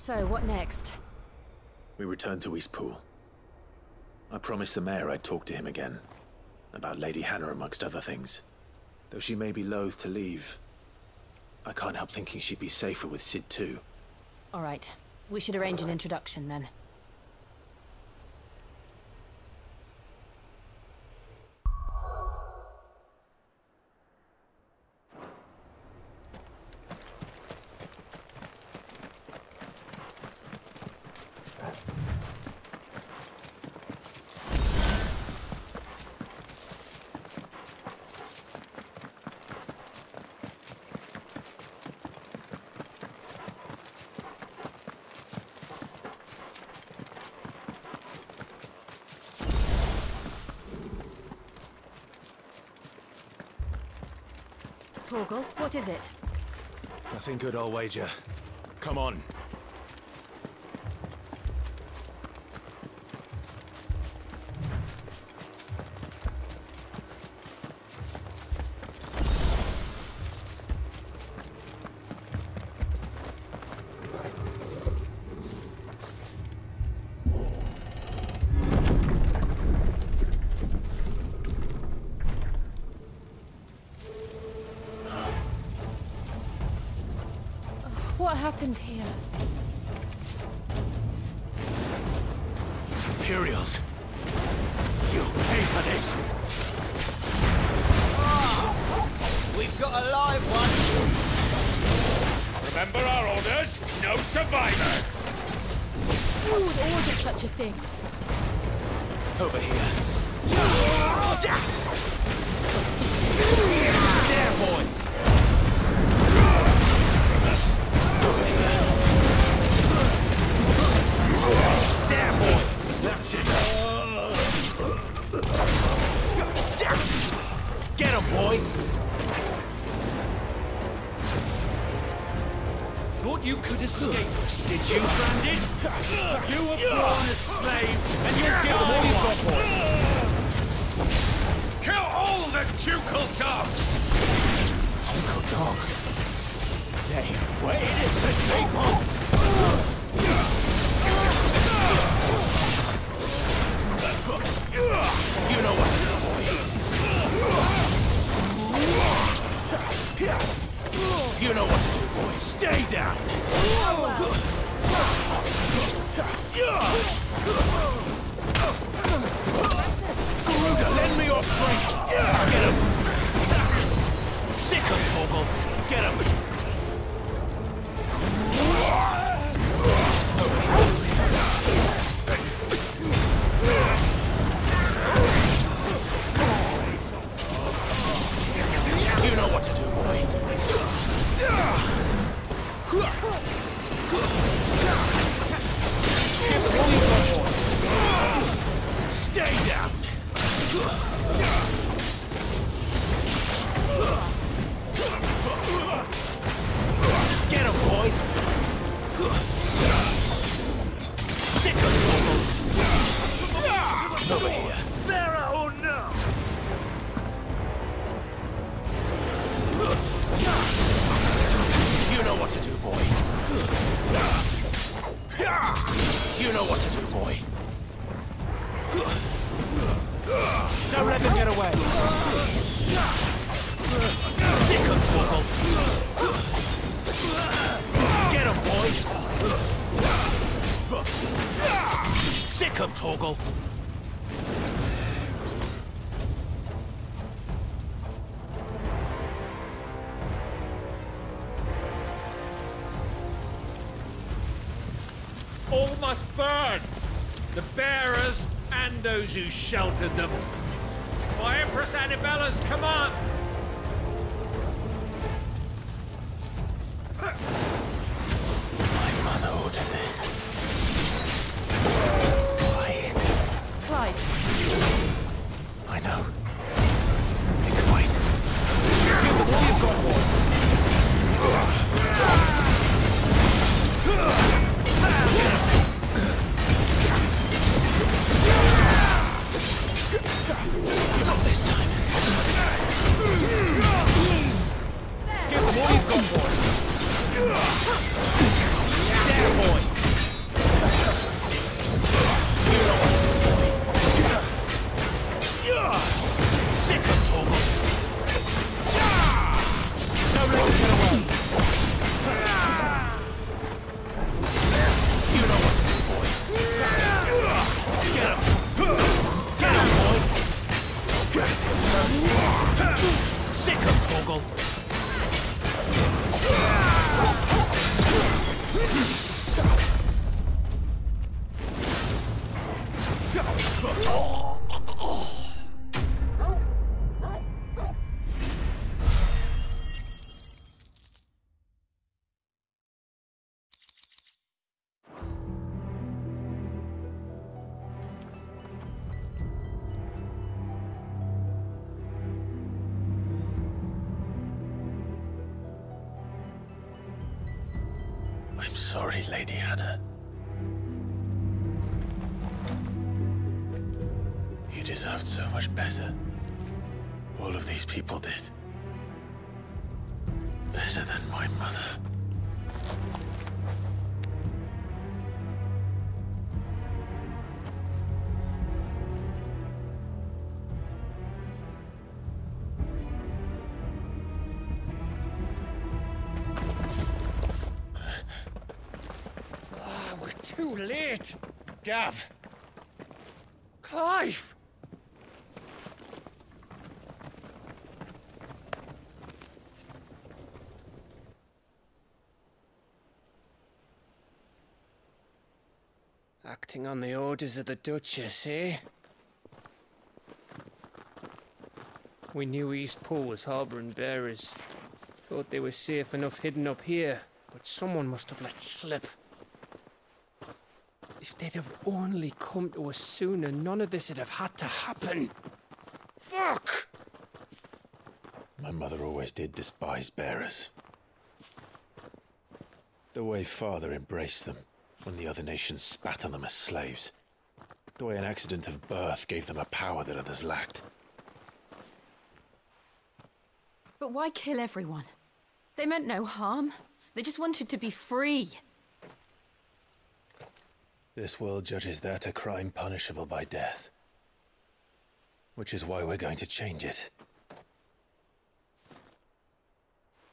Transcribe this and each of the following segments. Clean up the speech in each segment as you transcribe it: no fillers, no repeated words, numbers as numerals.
So, what next? We return to Eastpool. I promised the mayor I'd talk to him again. About Lady Hannah amongst other things. Though she may be loath to leave, I can't help thinking she'd be safer with Sid too. Alright. We should arrange an introduction then. Torgal, what is it? Nothing good, I'll wager. Come on. What happened here? Imperials! You'll pay for this! We've got a live one! Remember our orders? No survivors! Who would order such a thing? Over here. There, boy! There, boy! That's it! Get him, boy! Thought you could escape us, did you, Bandit? You were born a slave, and you'll get more one! Kill all the ducal dogs! Ducal dogs? Hey, wait a second, people! You know what to do, boy. You know what to do, boy. Stay down. Garuda, lend me your strength. Get him. Sick him, Torgal. Get him. You know what to do, boy. Stay down. Get him, boy. Sick of trouble. Over here. Bearer or no? You know what to do, boy. You know what to do, boy. Don't let them get away. Sick of Torgal. Get him, boy. Sick of Torgal. All must burn! The bearers and those who sheltered them. By Empress Annibella's command! My mother ordered this. Clive. I know. It can wait. You've got one! Not this time. I'm sorry, Lady Hannah. You deserved so much better. All of these people did. Better than my mother. Too late! Gav! Clive! Acting on the orders of the Duchess, eh? We knew East Pool was harbouring bearers. Thought they were safe enough hidden up here, but someone must have let slip. If they'd have only come to us sooner, none of this would have had to happen. Fuck! My mother always did despise bearers. The way Father embraced them when the other nations spat on them as slaves. The way an accident of birth gave them a power that others lacked. But why kill everyone? They meant no harm. They just wanted to be free. This world judges that a crime punishable by death. Which is why we're going to change it.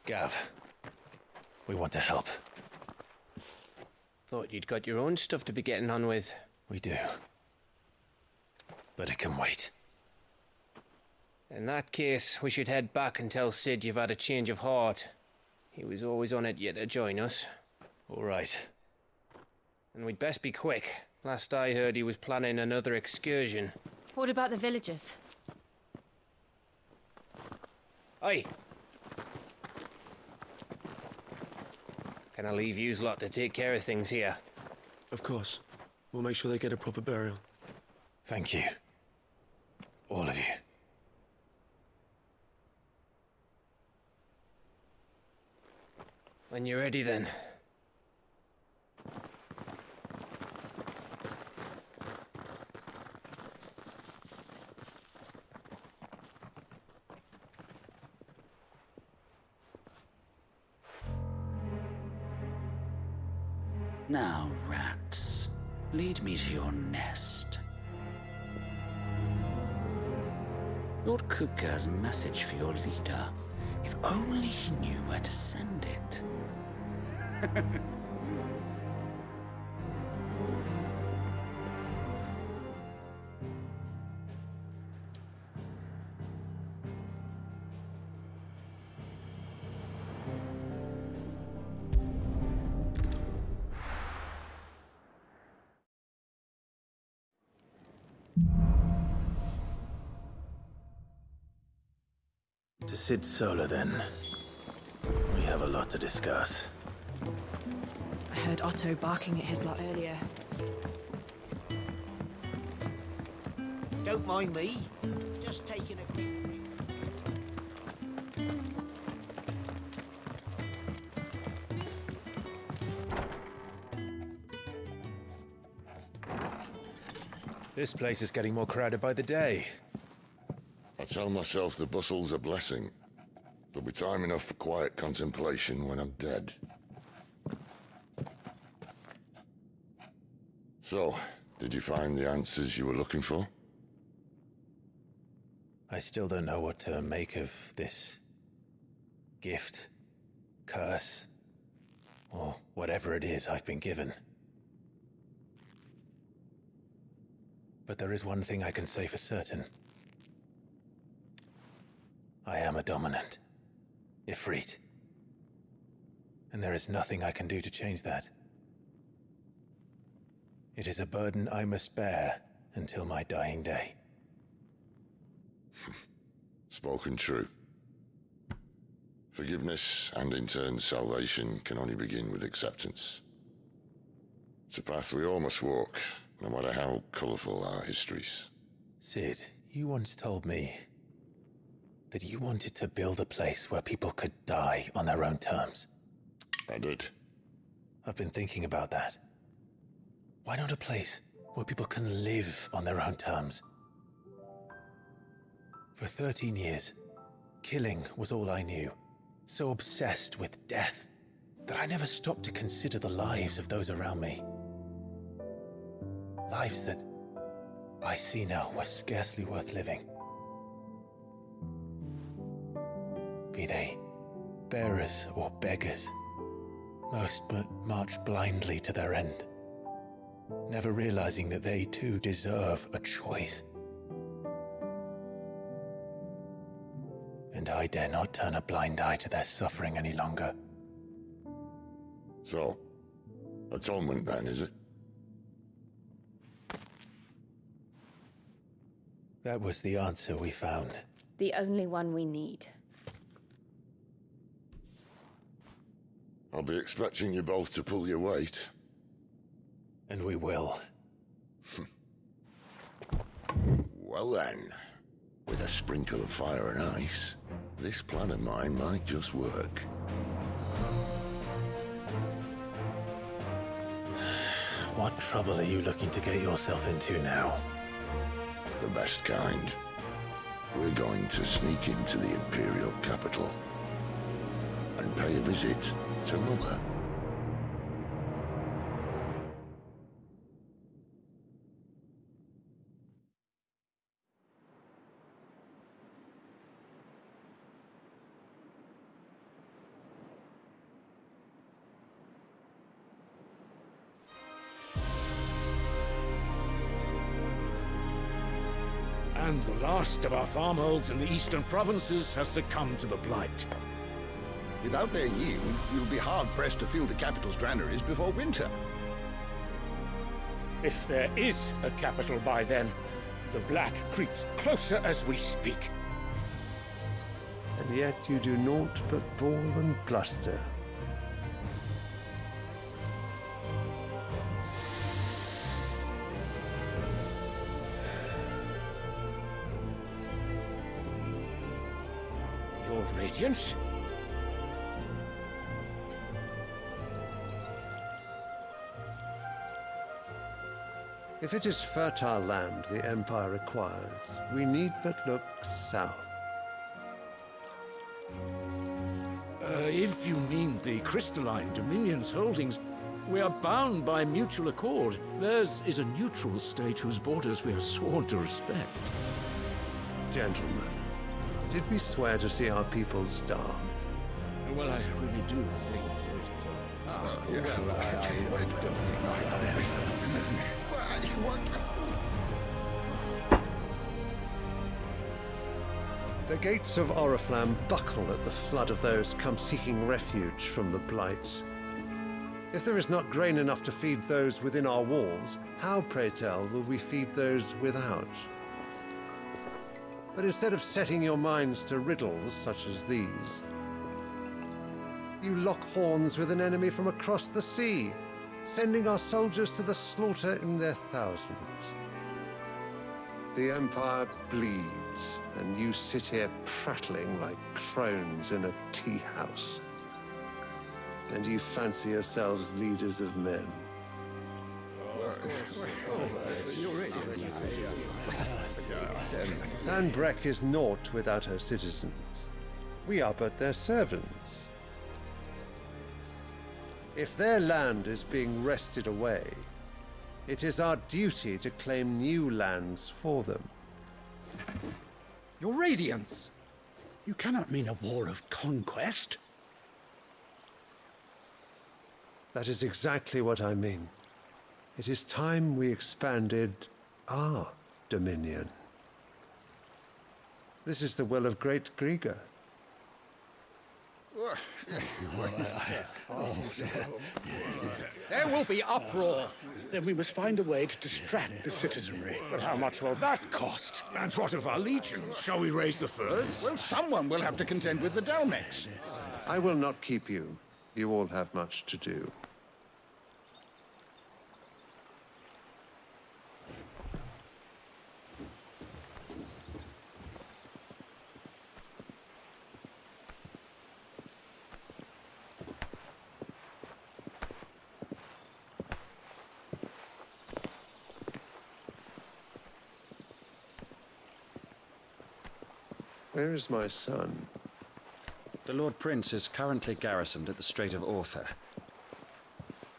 Gav, we want to help. Thought you'd got your own stuff to be getting on with. We do. But it can wait. In that case, we should head back and tell Sid you've had a change of heart. He was always on it yet to join us. All right. And we'd best be quick. Last I heard, he was planning another excursion. What about the villagers? Aye. Can I leave yous lot to take care of things here? Of course. We'll make sure they get a proper burial. Thank you. All of you. When you're ready, then. Now, rats, lead me to your nest. Lord Kupka has a message for your leader. If only he knew where to send it. To Sid Solar, then. We have a lot to discuss. I heard Otto barking at his lot earlier. Don't mind me. Just taking a quick break. This place is getting more crowded by the day. I tell myself the bustle's a blessing. There'll be time enough for quiet contemplation when I'm dead. So, did you find the answers you were looking for? I still don't know what to make of this gift, curse, or whatever it is I've been given. But there is one thing I can say for certain. I am a dominant, Ifrit. and there is nothing I can do to change that. It is a burden I must bear until my dying day. Spoken true. Forgiveness and in turn salvation can only begin with acceptance. It's a path we all must walk, no matter how colourful our histories. Sid, you once told me that you wanted to build a place where people could die on their own terms. I did. I've been thinking about that. Why not a place where people can live on their own terms? For 13 years, killing was all I knew. So obsessed with death that I never stopped to consider the lives of those around me. Lives that I see now were scarcely worth living. Be they bearers or beggars, most march blindly to their end, never realizing that they too deserve a choice. And I dare not turn a blind eye to their suffering any longer. So, atonement then, is it? That was the answer we found. The only one we need. I'll be expecting you both to pull your weight. And we will. Well then, with a sprinkle of fire and ice, this plan of mine might just work. What trouble are you looking to get yourself into now? The best kind. We're going to sneak into the Imperial capital and pay a visit to Mother. And the last of our farmholds in the eastern provinces has succumbed to the blight. Without their yield, you'll be hard-pressed to fill the capital's granaries before winter. If there is a capital by then, the black creeps closer as we speak. And yet you do naught but bawl and bluster. Your Radiance? If it is fertile land the Empire requires, we need but look south. If you mean the crystalline Dominion's holdings, we are bound by mutual accord. Theirs is a neutral state whose borders we are sworn to respect. Gentlemen, did we swear to see our people starve? Well, I really do think The gates of Oriflamme buckle at the flood of those come seeking refuge from the blight. If there is not grain enough to feed those within our walls, how, pray tell, will we feed those without? But instead of setting your minds to riddles such as these, you lock horns with an enemy from across the sea, sending our soldiers to the slaughter in their thousands. The Empire bleeds, and you sit here prattling like crones in a tea house. And you fancy yourselves leaders of men. Sanbreque is naught without her citizens. We are but their servants. If their land is being wrested away, it is our duty to claim new lands for them. Your Radiance! You cannot mean a war of conquest. That is exactly what I mean. It is time we expanded our dominion. This is the will of great Grieger. There will be uproar. Then we must find a way to distract the citizenry. But how much will that cost? And what of our legions? Shall we raise the furs? Well, someone will have to contend with the Dalmex. I will not keep you. You all have much to do. Where is my son? The Lord Prince is currently garrisoned at the Strait of Arthur.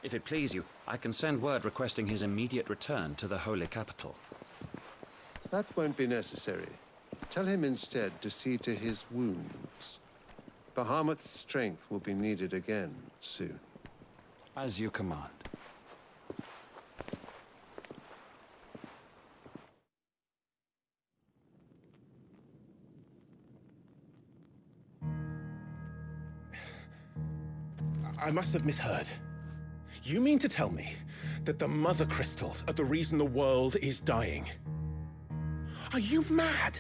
If it please you, I can send word requesting his immediate return to the Holy Capital. That won't be necessary. Tell him instead to see to his wounds. Bahamut's strength will be needed again soon. As you command. I must have misheard. You mean to tell me that the Mother Crystals are the reason the world is dying? Are you mad?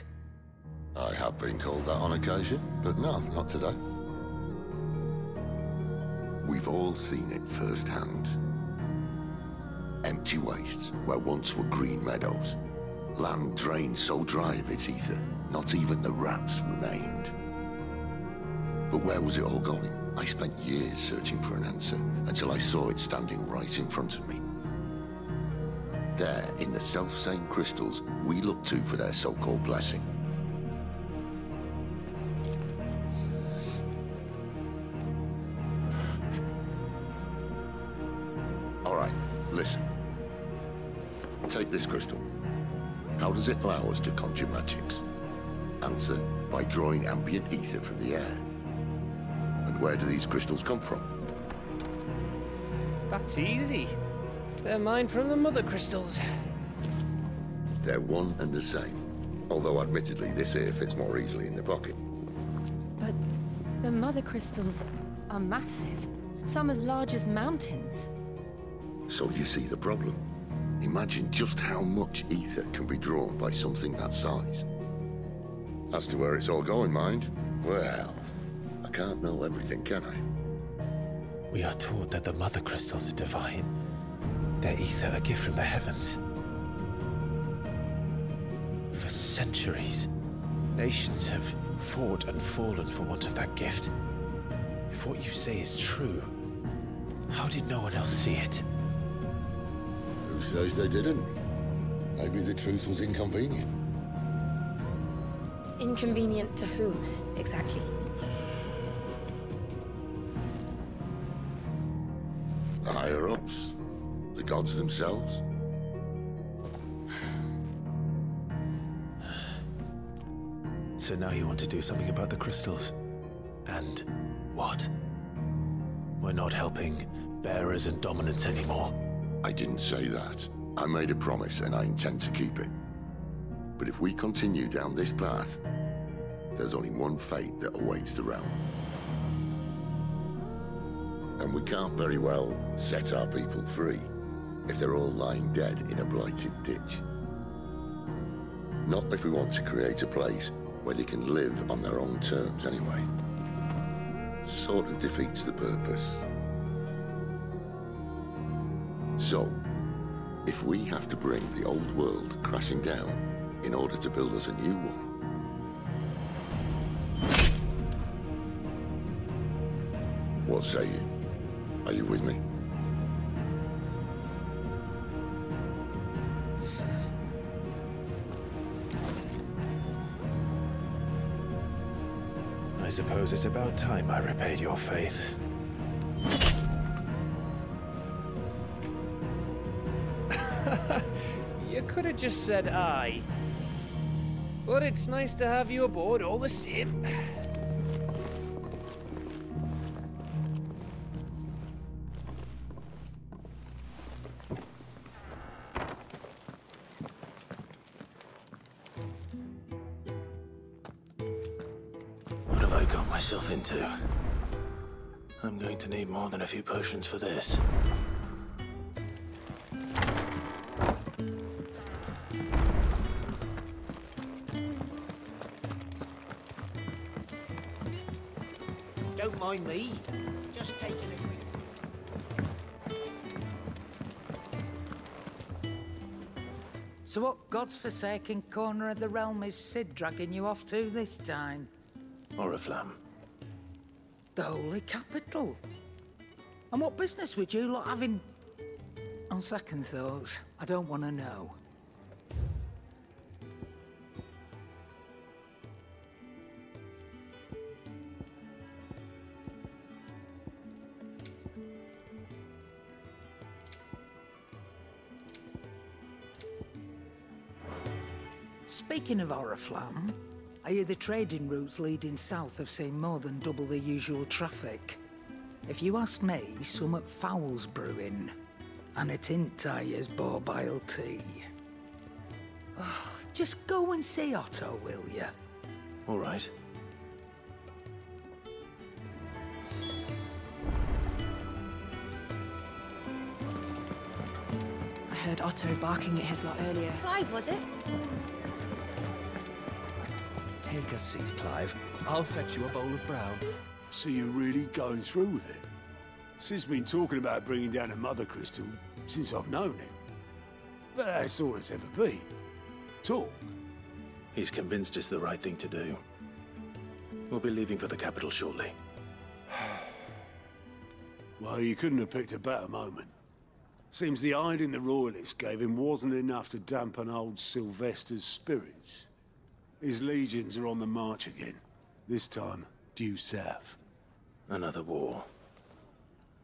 I have been called that on occasion, but no, not today. We've all seen it firsthand. Empty wastes where once were green meadows. Land drained so dry of its ether, not even the rats remained. But where was it all going? I spent years searching for an answer, until I saw it standing right in front of me. There, in the self-same crystals we look to for their so-called blessing. All right, listen. Take this crystal. How does it allow us to conjure magics? Answer, by drawing ambient ether from the air. And where do these crystals come from? That's easy. They're mine from the Mother Crystals. They're one and the same. Although admittedly this here fits more easily in the pocket. But the Mother Crystals are massive. Some as large as mountains. So you see the problem. Imagine just how much ether can be drawn by something that size. As to where it's all going, mind, well, I can't know everything, can I? We are taught that the Mother Crystals are divine. Their ether a gift from the heavens. For centuries, nations have fought and fallen for want of that gift. If what you say is true, how did no one else see it? Who says they didn't? Maybe the truth was inconvenient. Inconvenient to whom, exactly? The higher-ups, the gods themselves. So now you want to do something about the crystals? And what? We're not helping bearers and dominants anymore. I didn't say that. I made a promise and I intend to keep it. But if we continue down this path, there's only one fate that awaits the realm. And we can't very well set our people free if they're all lying dead in a blighted ditch. Not if we want to create a place where they can live on their own terms anyway. Sort of defeats the purpose. So, if we have to bring the old world crashing down in order to build us a new one, what say you? Are you with me? I suppose it's about time I repaid your faith. You could have just said aye. But it's nice to have you aboard all the same. What have I got myself into? I'm going to need more than a few potions for this. Don't mind me. Just taking a quick... So what God's forsaken corner of the realm is Sid dragging you off to this time? Oriflamme. The Holy Capital. And what business would you lot having... On second thoughts, I don't want to know. Speaking of Oriflamme, I hear the trading routes leading south have seen more than double the usual traffic. If you ask me, summat foul's brewing, and it ain't Tyre's borbile tea. Oh, just go and see Otto, will ya? All right. I heard Otto barking at his lot earlier. Clive, was it? Take a seat, Clive. I'll fetch you a bowl of brown. So you're really going through with it? Sid's been talking about bringing down a mother crystal since I've known him. But that's all it's ever been. Talk. He's convinced it's the right thing to do. We'll be leaving for the capital shortly. Well, you couldn't have picked a better moment. Seems the hiding the royalists gave him wasn't enough to dampen old Sylvester's spirits. His legions are on the march again. This time, due south. Another war.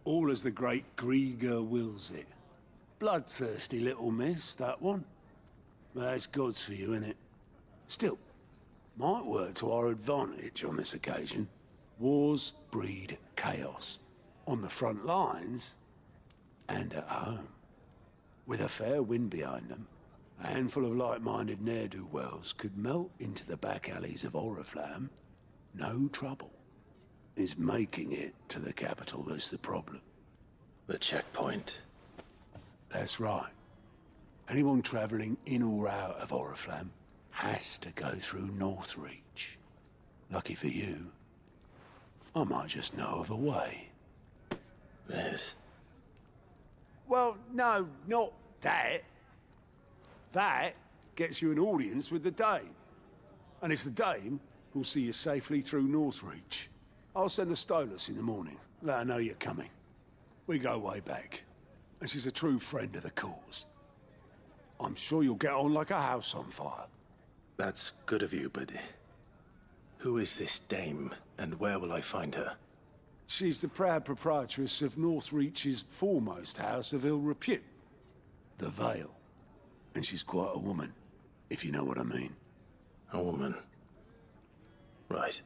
All as the great Grieger wills it. Bloodthirsty little miss, that one. That's God's for you, innit? Still, might work to our advantage on this occasion. Wars breed chaos. On the front lines, and at home. With a fair wind behind them, a handful of like-minded ne'er-do-wells could melt into the back alleys of Oriflamme. No trouble. It's making it to the capital that's the problem. The checkpoint. That's right. Anyone travelling in or out of Oriflamme has to go through Northreach. Lucky for you, I might just know of a way. This? Well, no, not that. That gets you an audience with the Dame. And it's the Dame who'll see you safely through Northreach. I'll send the Stolas in the morning, let her know you're coming. We go way back, and she's a true friend of the cause. I'm sure you'll get on like a house on fire. That's good of you, but... who is this Dame, and where will I find her? She's the proud proprietress of Northreach's foremost house of ill repute, the Vale. And she's quite a woman, if you know what I mean. A woman? Right.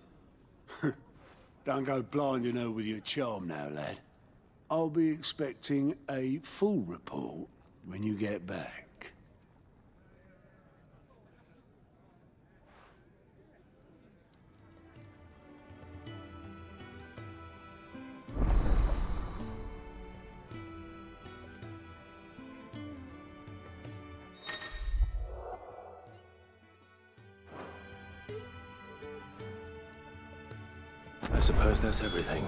Don't go blinding her with your charm now, lad. I'll be expecting a full report when you get back. I suppose that's everything.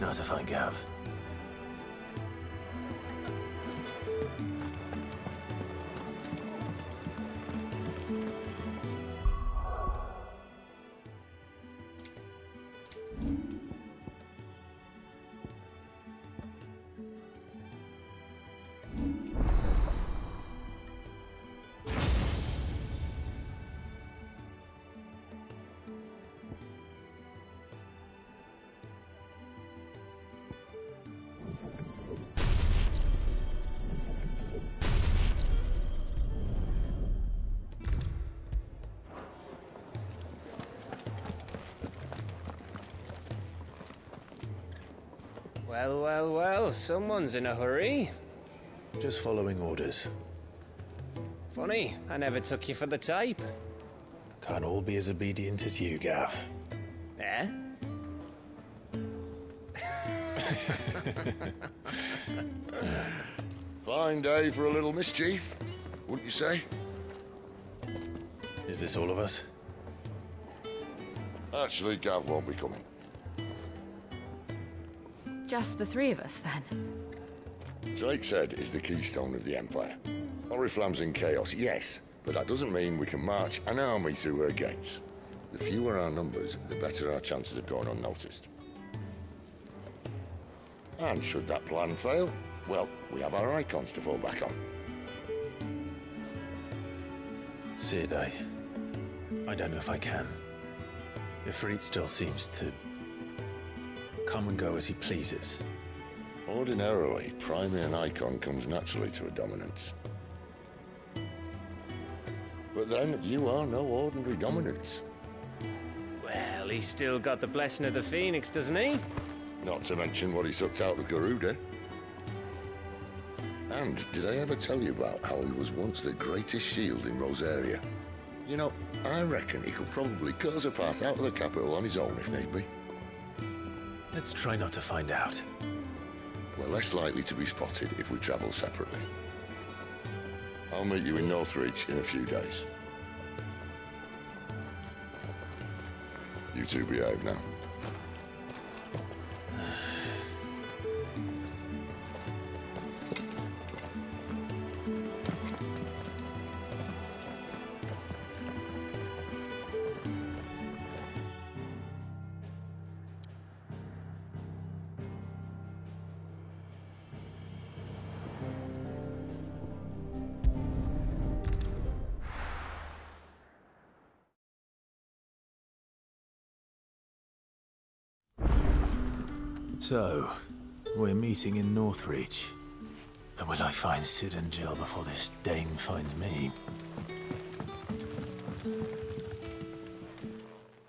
Now to find Gav. Well, well, well, someone's in a hurry. Just following orders. Funny, I never took you for the type. Can't all be as obedient as you, Gav. Eh? Fine day for a little mischief, wouldn't you say? Is this all of us? Actually, Gav won't be coming. Just the three of us, then? Drake's Head is the keystone of the Empire. Oriflamme's in chaos, yes, but that doesn't mean we can march an army through her gates. The fewer our numbers, the better our chances of going unnoticed. And should that plan fail, well, we have our icons to fall back on. Sid, I don't know if I can. Ifrit still seems to come and go as he pleases. Ordinarily, priming an icon comes naturally to a dominance. But then, you are no ordinary dominance. Well, he's still got the blessing of the Phoenix, doesn't he? Not to mention what he sucked out of Garuda. And did I ever tell you about how he was once the greatest shield in Rosaria? You know, I reckon he could probably cut us a path out of the capital on his own if need be. Let's try not to find out. We're less likely to be spotted if we travel separately. I'll meet you in Northreach in a few days. You two behave now. So, we're meeting in Northreach. But will I find Sid and Jill before this dame finds me?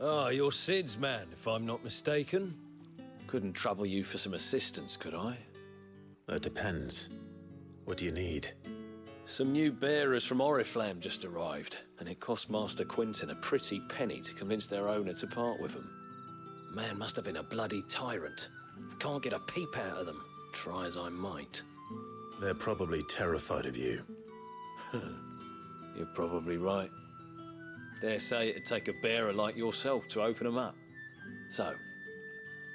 Ah, you're Sid's man, if I'm not mistaken. Couldn't trouble you for some assistance, could I? That depends. What do you need? Some new bearers from Oriflamme just arrived, and it cost Master Quinton a pretty penny to convince their owner to part with them. Man must have been a bloody tyrant. Can't get a peep out of them, try as I might. They're probably terrified of you. You're probably right. Dare say it'd take a bearer like yourself to open them up. So,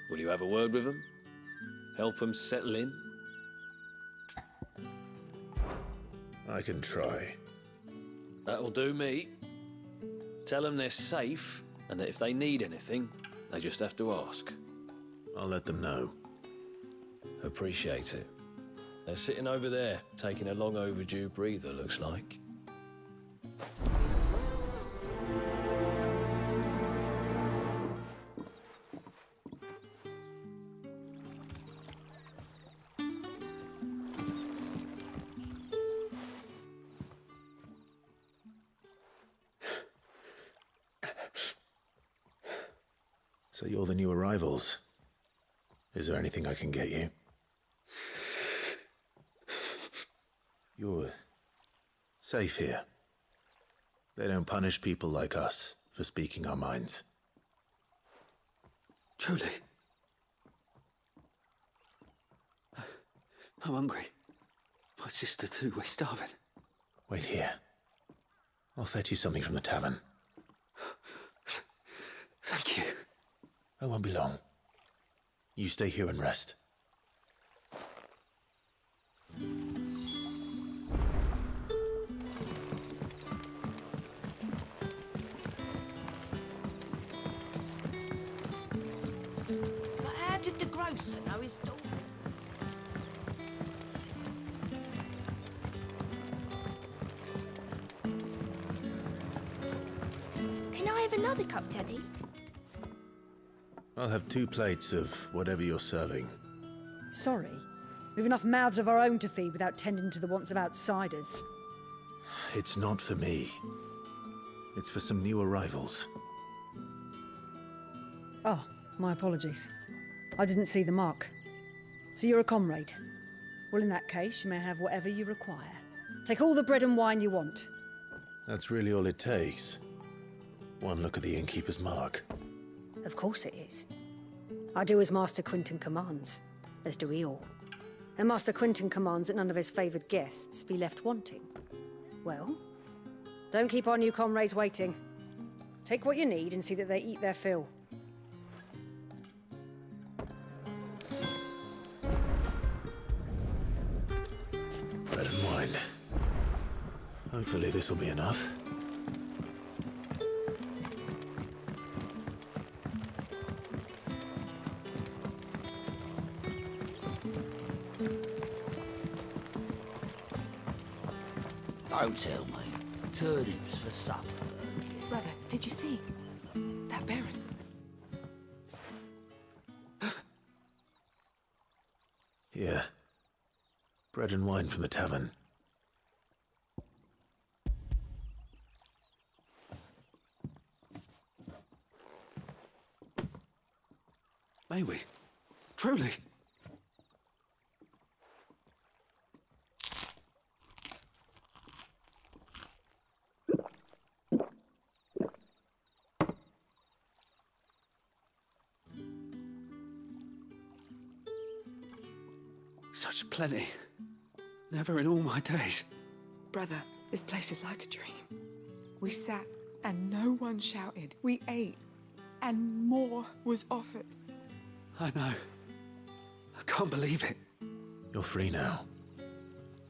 will you have a word with them? Help them settle in? I can try. That'll do me. Tell them they're safe, and that if they need anything, they just have to ask. I'll let them know. Appreciate it. They're sitting over there, taking a long overdue breather, looks like. So you're the new arrivals. Is there anything I can get you? You're safe here. They don't punish people like us for speaking our minds. Truly. I'm hungry. My sister too, we're starving. Wait here. I'll fetch you something from the tavern. Thank you. I won't be long. You stay here and rest. But how did the grocer know his daughter? Can I have another cup, Teddy? I'll have 2 plates of whatever you're serving. Sorry. We've enough mouths of our own to feed without tending to the wants of outsiders. It's not for me. It's for some new arrivals. Oh, my apologies. I didn't see the mark. So you're a comrade? Well, in that case, you may have whatever you require. Take all the bread and wine you want. That's really all it takes. One look at the innkeeper's mark. Of course it is. I do as Master Quinton commands. as do we all. And Master Quentin commands that none of his favoured guests be left wanting. Well, don't keep our new comrades waiting. Take what you need and see that they eat their fill. Bread and wine. Hopefully this'll be enough. Don't tell me. Turnips for supper. Brother, did you see? That bear is... Here. Bread and wine from the tavern. May we? Truly? Such plenty. Never in all my days. Brother, this place is like a dream. We sat and no one shouted. We ate and more was offered. I know. I can't believe it. You're free now.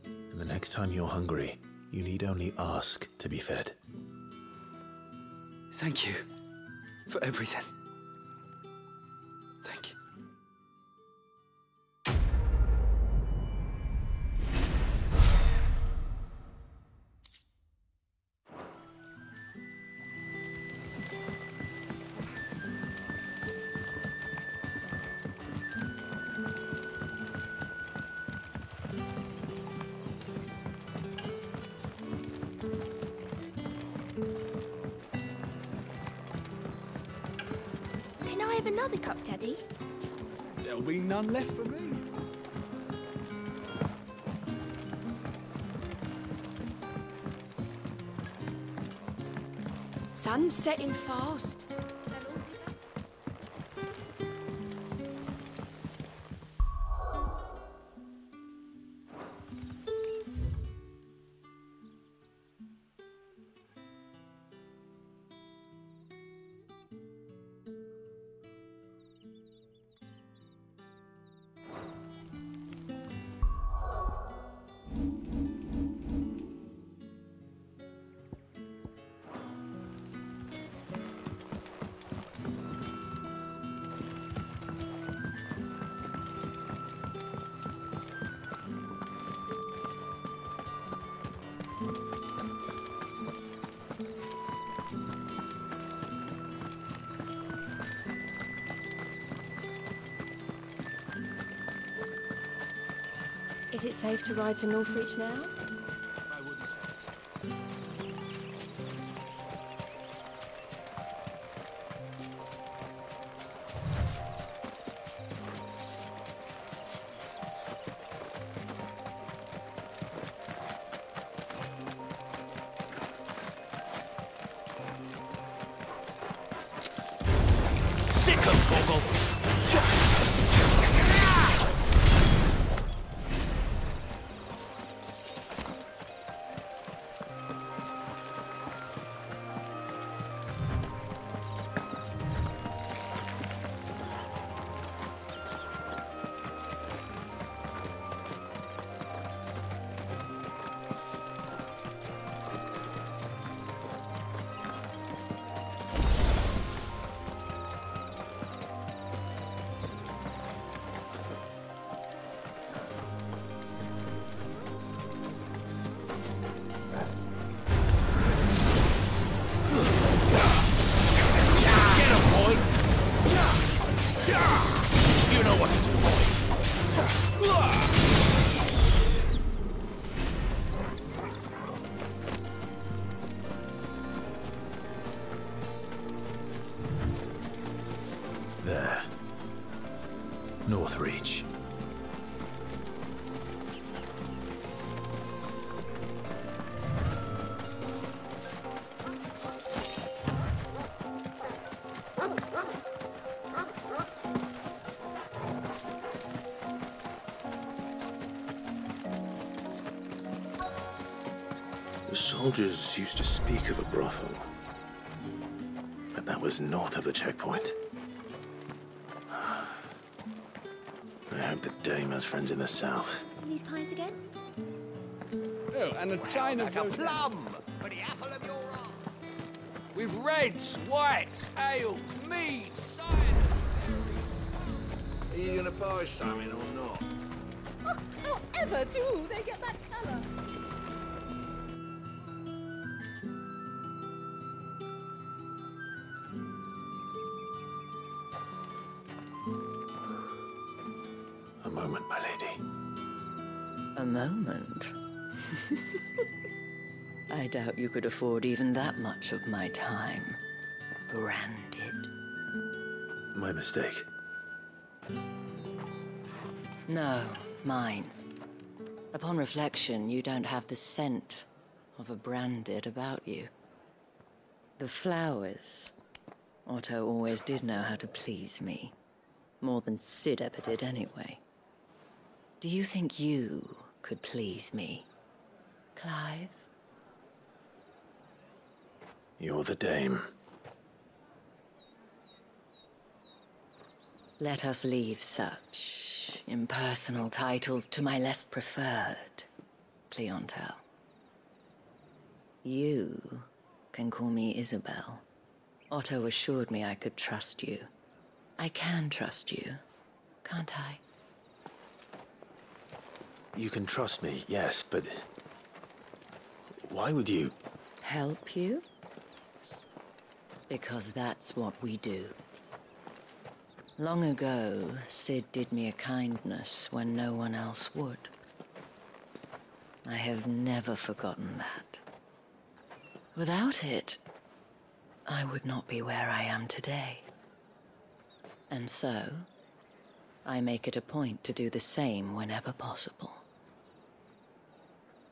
And the next time you're hungry, you need only ask to be fed. Thank you for everything. Thank you. Can I have another cup, Daddy? There'll be none left for me. Sun's setting fast. Is it safe to ride to Northreach now? Sick of Toggle! You know what to do, boy. There. Northreach. The soldiers used to speak of a brothel, but that was north of the checkpoint. I hope the dame has friends in the south. These pies again? Oh, and a china of those... plum for the apple of your eye. With reds, whites, ales, meads, cider. Are you gonna buy something or not? Oh, however do they get that colour? A moment, my lady. A moment? I doubt you could afford even that much of my time. Branded. My mistake. No, mine. Upon reflection, you don't have the scent of a branded about you. The flowers. Otto always did know how to please me. More than Sid ever did anyway. Do you think you could please me, Clive? You're the dame. Let us leave such impersonal titles to my less preferred clientele. You can call me Isabel. Otto assured me I could trust you. I can trust you, can't I? You can trust me, yes, but... why would you... Help you? Because that's what we do. Long ago, Sid did me a kindness when no one else would. I have never forgotten that. Without it, I would not be where I am today. And so, I make it a point to do the same whenever possible.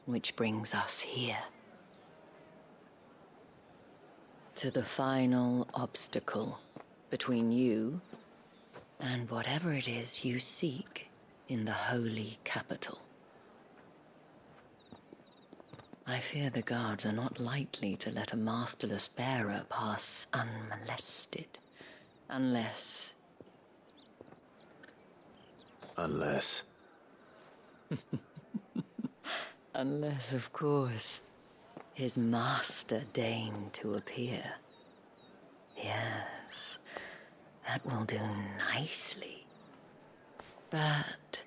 Which brings us here. To the final obstacle between you and whatever it is you seek in the holy capital. I fear the guards are not likely to let a masterless bearer pass unmolested, unless... Unless... Unless, of course, his master deigned to appear. Yes, that will do nicely. But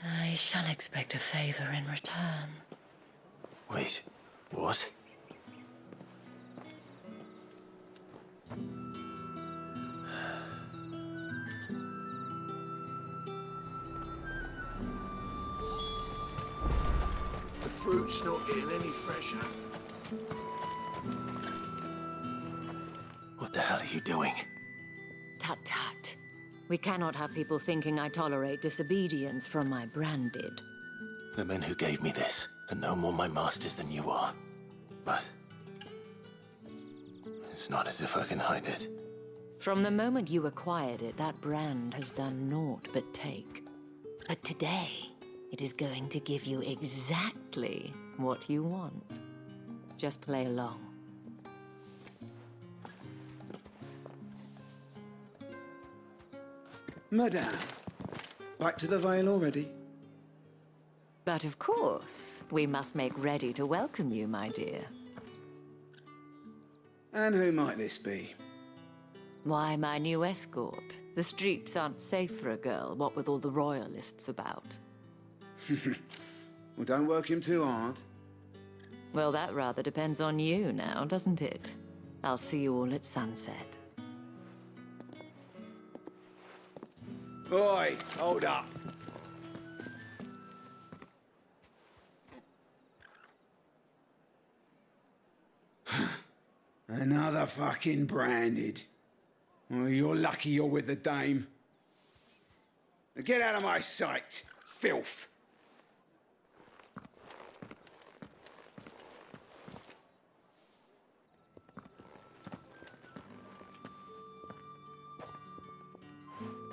I shall expect a favor in return. Wait, what? The fruit's not getting any fresher. What the hell are you doing? Tut tut. We cannot have people thinking I tolerate disobedience from my branded. The men who gave me this are no more my masters than you are. But... it's not as if I can hide it. From the moment you acquired it, that brand has done naught but take. But today, it is going to give you exactly what you want. Just play along. Madame, back to the Vale already? But of course, we must make ready to welcome you, my dear. And who might this be? Why, my new escort. The streets aren't safe for a girl, what with all the royalists about. Well, don't work him too hard. Well, that rather depends on you now, doesn't it? I'll see you all at sunset. Oi, hold up. Another fucking branded. Well, you're lucky you're with the dame. Now get out of my sight, filth.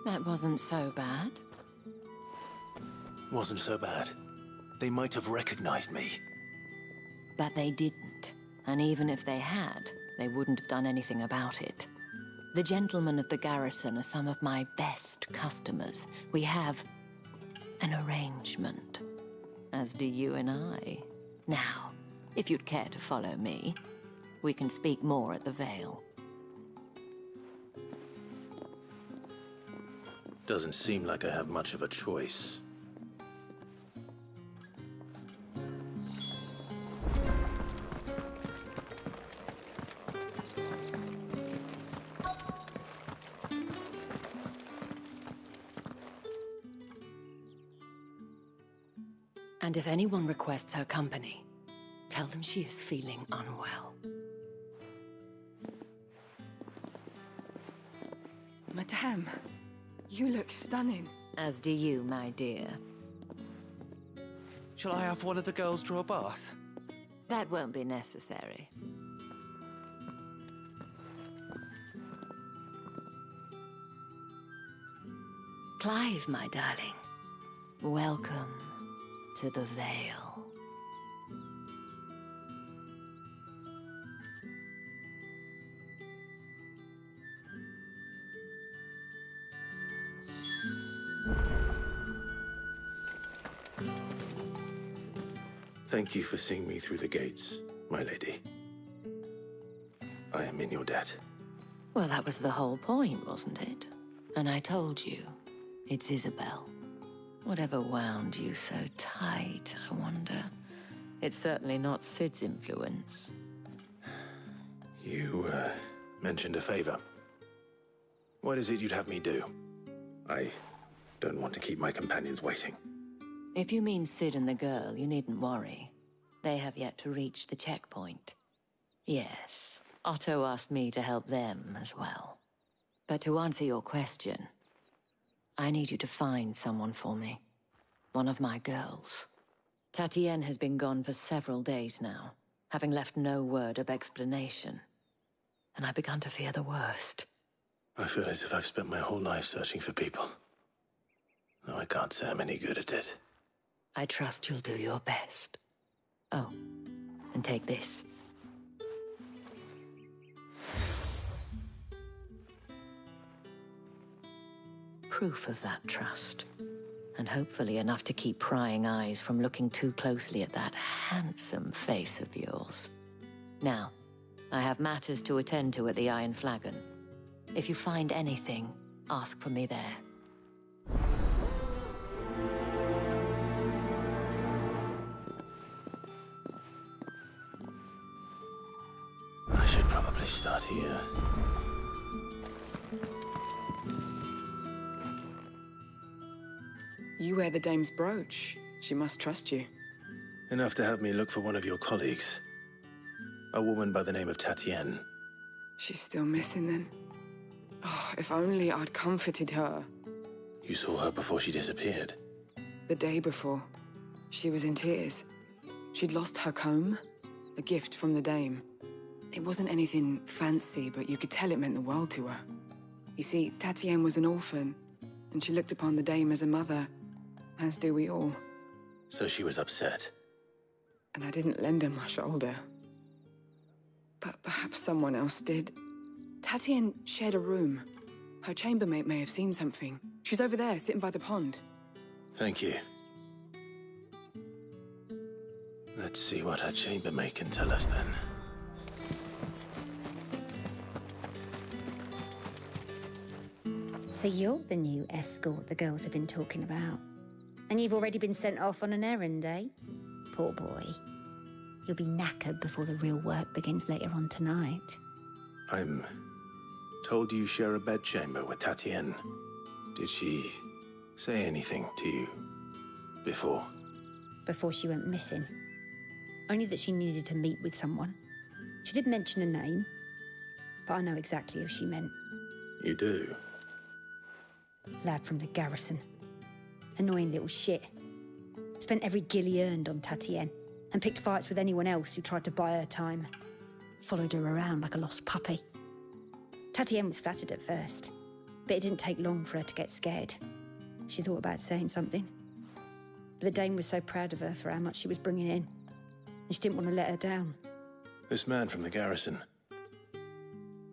That wasn't so bad. Wasn't so bad. They might have recognized me. But they didn't. And even if they had, they wouldn't have done anything about it. The gentlemen of the garrison are some of my best customers. We have an arrangement, as do you and I. Now, if you'd care to follow me, we can speak more at the Vale. Doesn't seem like I have much of a choice. And if anyone requests her company, tell them she is feeling unwell. Madame, you look stunning. As do you, my dear. Shall I have one of the girls draw a bath? That won't be necessary. Clive, my darling. Welcome to the Vale. Thank you for seeing me through the gates, my lady. I am in your debt. Well, that was the whole point, wasn't it? And I told you, it's Isabel. Whatever wound you so tight, I wonder. It's certainly not Sid's influence. You, mentioned a favor. What is it you'd have me do? I don't want to keep my companions waiting. If you mean Sid and the girl, you needn't worry. They have yet to reach the checkpoint. Yes, Otto asked me to help them as well. But to answer your question, I need you to find someone for me. One of my girls. Tatienne has been gone for several days now, having left no word of explanation. And I've begun to fear the worst. I feel as if I've spent my whole life searching for people. Though I can't say I'm any good at it. I trust you'll do your best. Oh, and take this. Proof of that trust. And hopefully enough to keep prying eyes from looking too closely at that handsome face of yours. Now, I have matters to attend to at the Iron Flagon. If you find anything, ask for me there. I should probably start here. You wear the dame's brooch. She must trust you. Enough to have me look for one of your colleagues. A woman by the name of Tatienne. She's still missing then. Oh, if only I'd comforted her. You saw her before she disappeared? The day before. She was in tears. She'd lost her comb, a gift from the dame. It wasn't anything fancy, but you could tell it meant the world to her. You see, Tatienne was an orphan, and she looked upon the dame as a mother, as do we all. So she was upset. And I didn't lend her my shoulder. But perhaps someone else did. Tatienne shared a room. Her chambermaid may have seen something. She's over there, sitting by the pond. Thank you. Let's see what her chambermaid can tell us then. So you're the new escort the girls have been talking about. And you've already been sent off on an errand, eh? Poor boy. You'll be knackered before the real work begins later on tonight. I'm told you share a bedchamber with Tatienne. Did she say anything to you before? Before she went missing. Only that she needed to meet with someone. She did mention a name, but I know exactly who she meant. You do? Lad from the garrison. Annoying little shit. Spent every guil he earned on Tatienne, and picked fights with anyone else who tried to buy her time. Followed her around like a lost puppy. Tatienne was flattered at first, but it didn't take long for her to get scared. She thought about saying something. But the dame was so proud of her for how much she was bringing in, and she didn't want to let her down. This man from the garrison.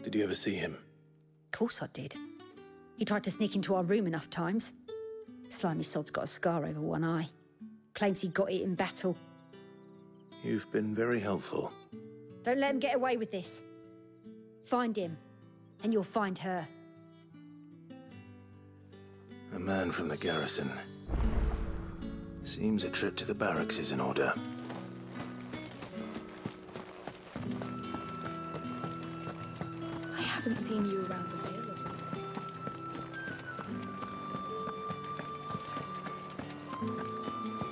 Did you ever see him? Of course I did. He tried to sneak into our room enough times. Slimy sod's got a scar over one eye. Claims he got it in battle. You've been very helpful. Don't let him get away with this. Find him, and you'll find her. A man from the garrison. Seems a trip to the barracks is in order. I haven't seen you around the village.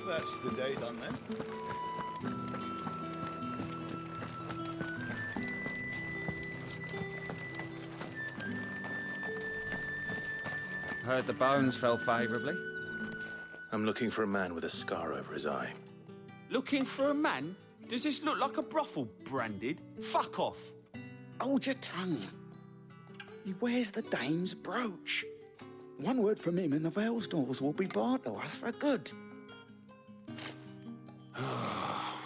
That's the day done then. Heard the bones fell favourably. I'm looking for a man with a scar over his eye. Looking for a man? Does this look like a brothel, Branded? Fuck off. Hold your tongue. He wears the dame's brooch. One word from him and the Vale's doors will be barred to us for good.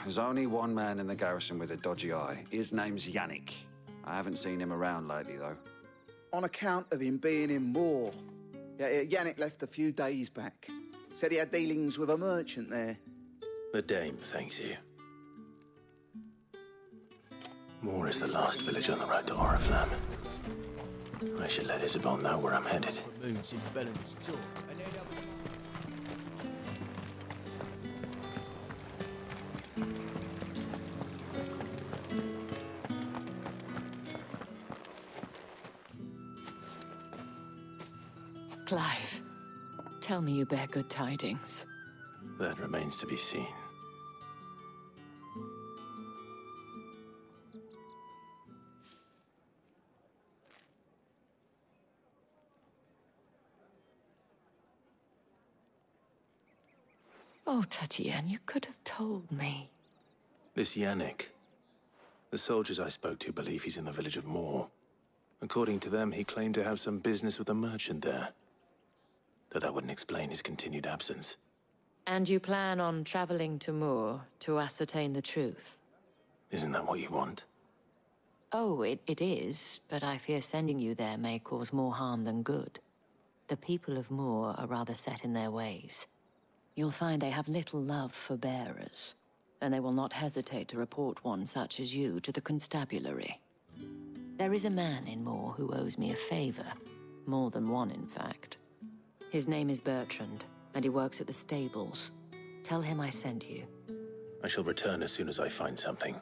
There's only one man in the garrison with a dodgy eye. His name's Yannick. I haven't seen him around lately, though. On account of him being in war. Yeah, Yannick left a few days back. Said he had dealings with a merchant there. The dame thanks you. Moor is the last village on the road to Oriflamme. I should let Isabel know where I'm headed. Clive, tell me you bear good tidings. That remains to be seen. Oh, Tatienne, you could have told me. This Yannick. The soldiers I spoke to believe he's in the village of Moor. According to them, he claimed to have some business with a merchant there. Though that wouldn't explain his continued absence. And you plan on traveling to Moor to ascertain the truth? Isn't that what you want? Oh, it is, but I fear sending you there may cause more harm than good. The people of Moor are rather set in their ways. You'll find they have little love for bearers, and they will not hesitate to report one such as you to the constabulary. There is a man in Moor who owes me a favor. More than one, in fact. His name is Bertrand, and he works at the stables. Tell him I sent you. I shall return as soon as I find something.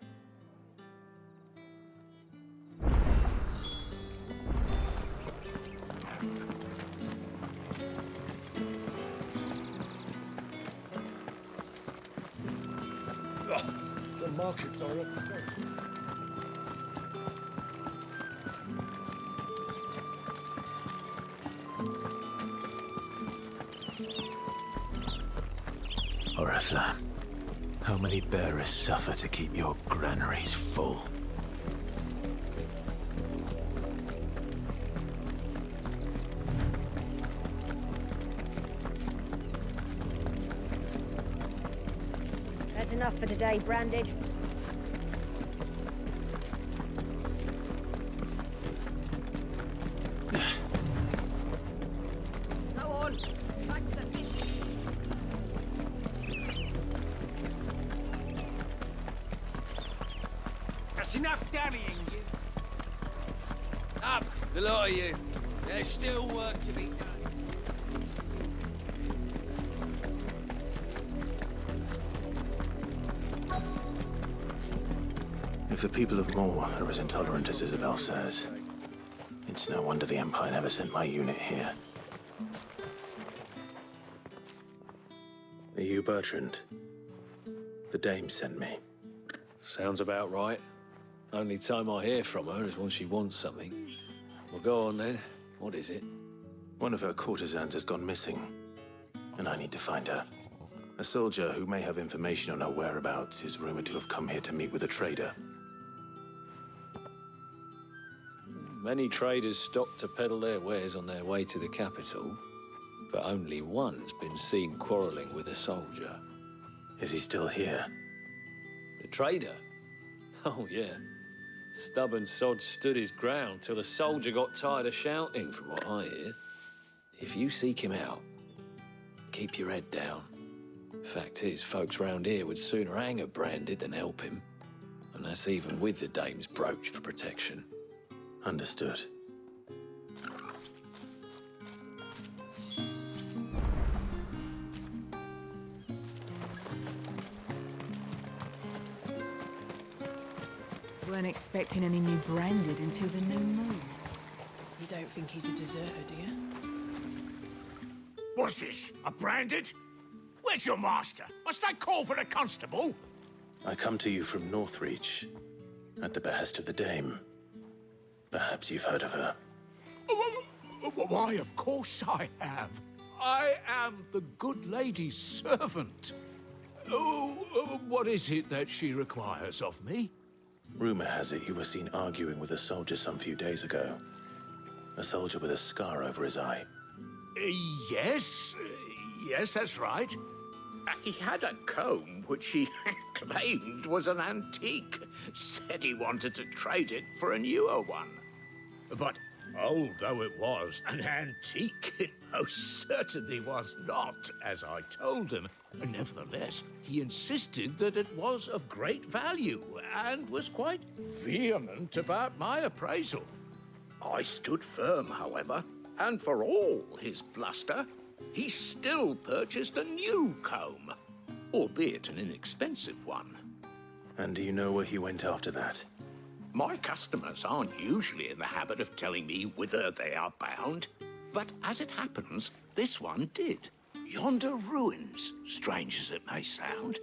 The markets are up the road. Oriflamme, how many bearers suffer to keep your granaries full? That's enough for today, Branded. Go on. Back to the pit. That's enough dallying, you. Up, the lot of you. There's still work to be done. If the people of Moor are as intolerant as Isabel says, it's no wonder the Empire never sent my unit here. Are you Bertrand? The dame sent me. Sounds about right. Only time I hear from her is when she wants something. Well, go on then. What is it? One of her courtesans has gone missing, and I need to find her. A soldier who may have information on her whereabouts is rumored to have come here to meet with a trader. Many traders stop to peddle their wares on their way to the capital, but only one's been seen quarreling with a soldier. Is he still here? The trader? Oh, yeah. Stubborn sod stood his ground till the soldier got tired of shouting, from what I hear. If you seek him out, keep your head down. Fact is, folks round here would sooner hang a branded than help him. And that's even with the dame's brooch for protection. Understood. Weren't expecting any new branded until the new moon. You don't think he's a deserter, do you? What's this? A branded? Where's your master? Must I call for the constable? I come to you from Northreach, at the behest of the Dame. Perhaps you've heard of her. Why, of course I have. I am the good lady's servant. What is it that she requires of me? Rumor has it you were seen arguing with a soldier some few days ago. A soldier with a scar over his eye. Yes, that's right. He had a comb which he claimed was an antique. Said he wanted to trade it for a newer one. But old though it was, an antique it most certainly was not, as I told him. Nevertheless, he insisted that it was of great value and was quite vehement about my appraisal. I stood firm, however, and for all his bluster, he still purchased a new comb, albeit an inexpensive one. And do you know where he went after that? My customers aren't usually in the habit of telling me whither they are bound, but as it happens, this one did. Yonder ruins, strange as it may sound.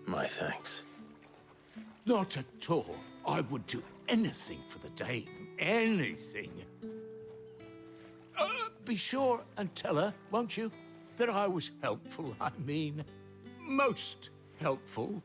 My thanks. Not at all. I would do anything for the Dame. Anything. Be sure and tell her, won't you, that I was helpful. I mean, most helpful.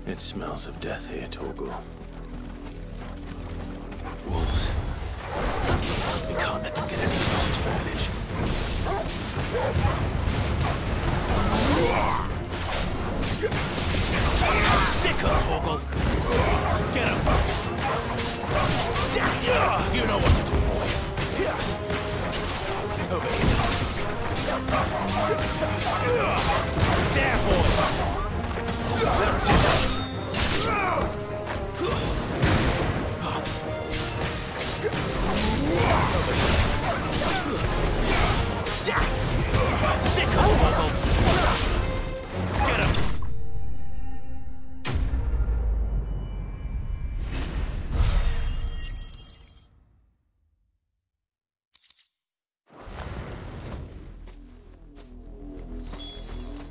It smells of death here, Torgal. Wolves. We can't let them get any closer to the village. Sick of Torgal! Get him! You know what to do, boy. Over here. There, boy! That's it! Sick of Torgal! Get him!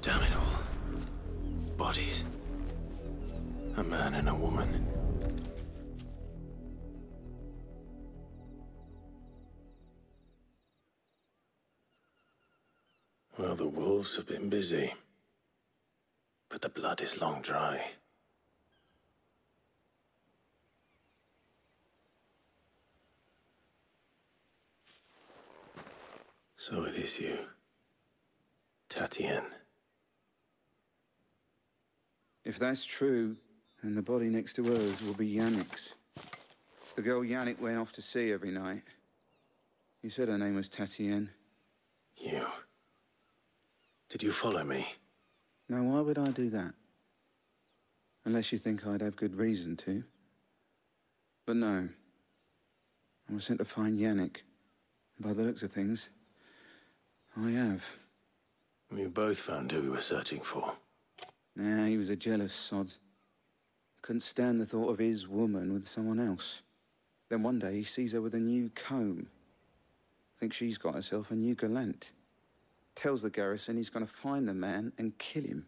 Damn it all. Bodies. A man and a woman. Well, the wolves have been busy. But the blood is long dry. So it is you, Tatienne. If that's true, then the body next to hers will be Yannick's. The girl Yannick went off to sea every night. You said her name was Tatienne. You? Did you follow me? Now, why would I do that? Unless you think I'd have good reason to. But no. I was sent to find Yannick. By the looks of things, I have. We both found who we were searching for. Nah, he was a jealous sod. Couldn't stand the thought of his woman with someone else. Then one day he sees her with a new comb. Thinks she's got herself a new gallant. Tells the garrison he's going to find the man and kill him.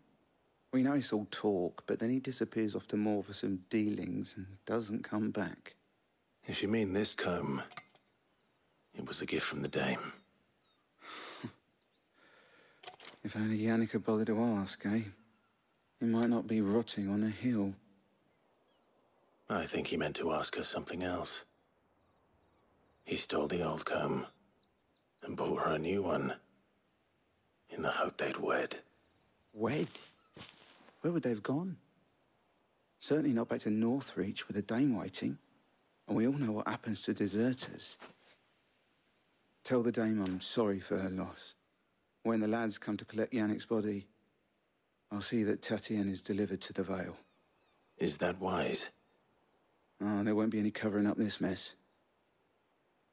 We know it's all talk, but then he disappears off to Moor for some dealings and doesn't come back. If you mean this comb, it was a gift from the Dame. If only Yannick had bothered to ask, eh? He might not be rotting on a hill. I think he meant to ask us something else. He stole the old comb and bought her a new one in the hope they'd wed. Wed? Where would they have gone? Certainly not back to Northreach with a dame waiting. And we all know what happens to deserters. Tell the dame I'm sorry for her loss. When the lads come to collect Yannick's body, I'll see that Tatienne is delivered to the Vale. Is that wise? Oh, there won't be any covering up this mess.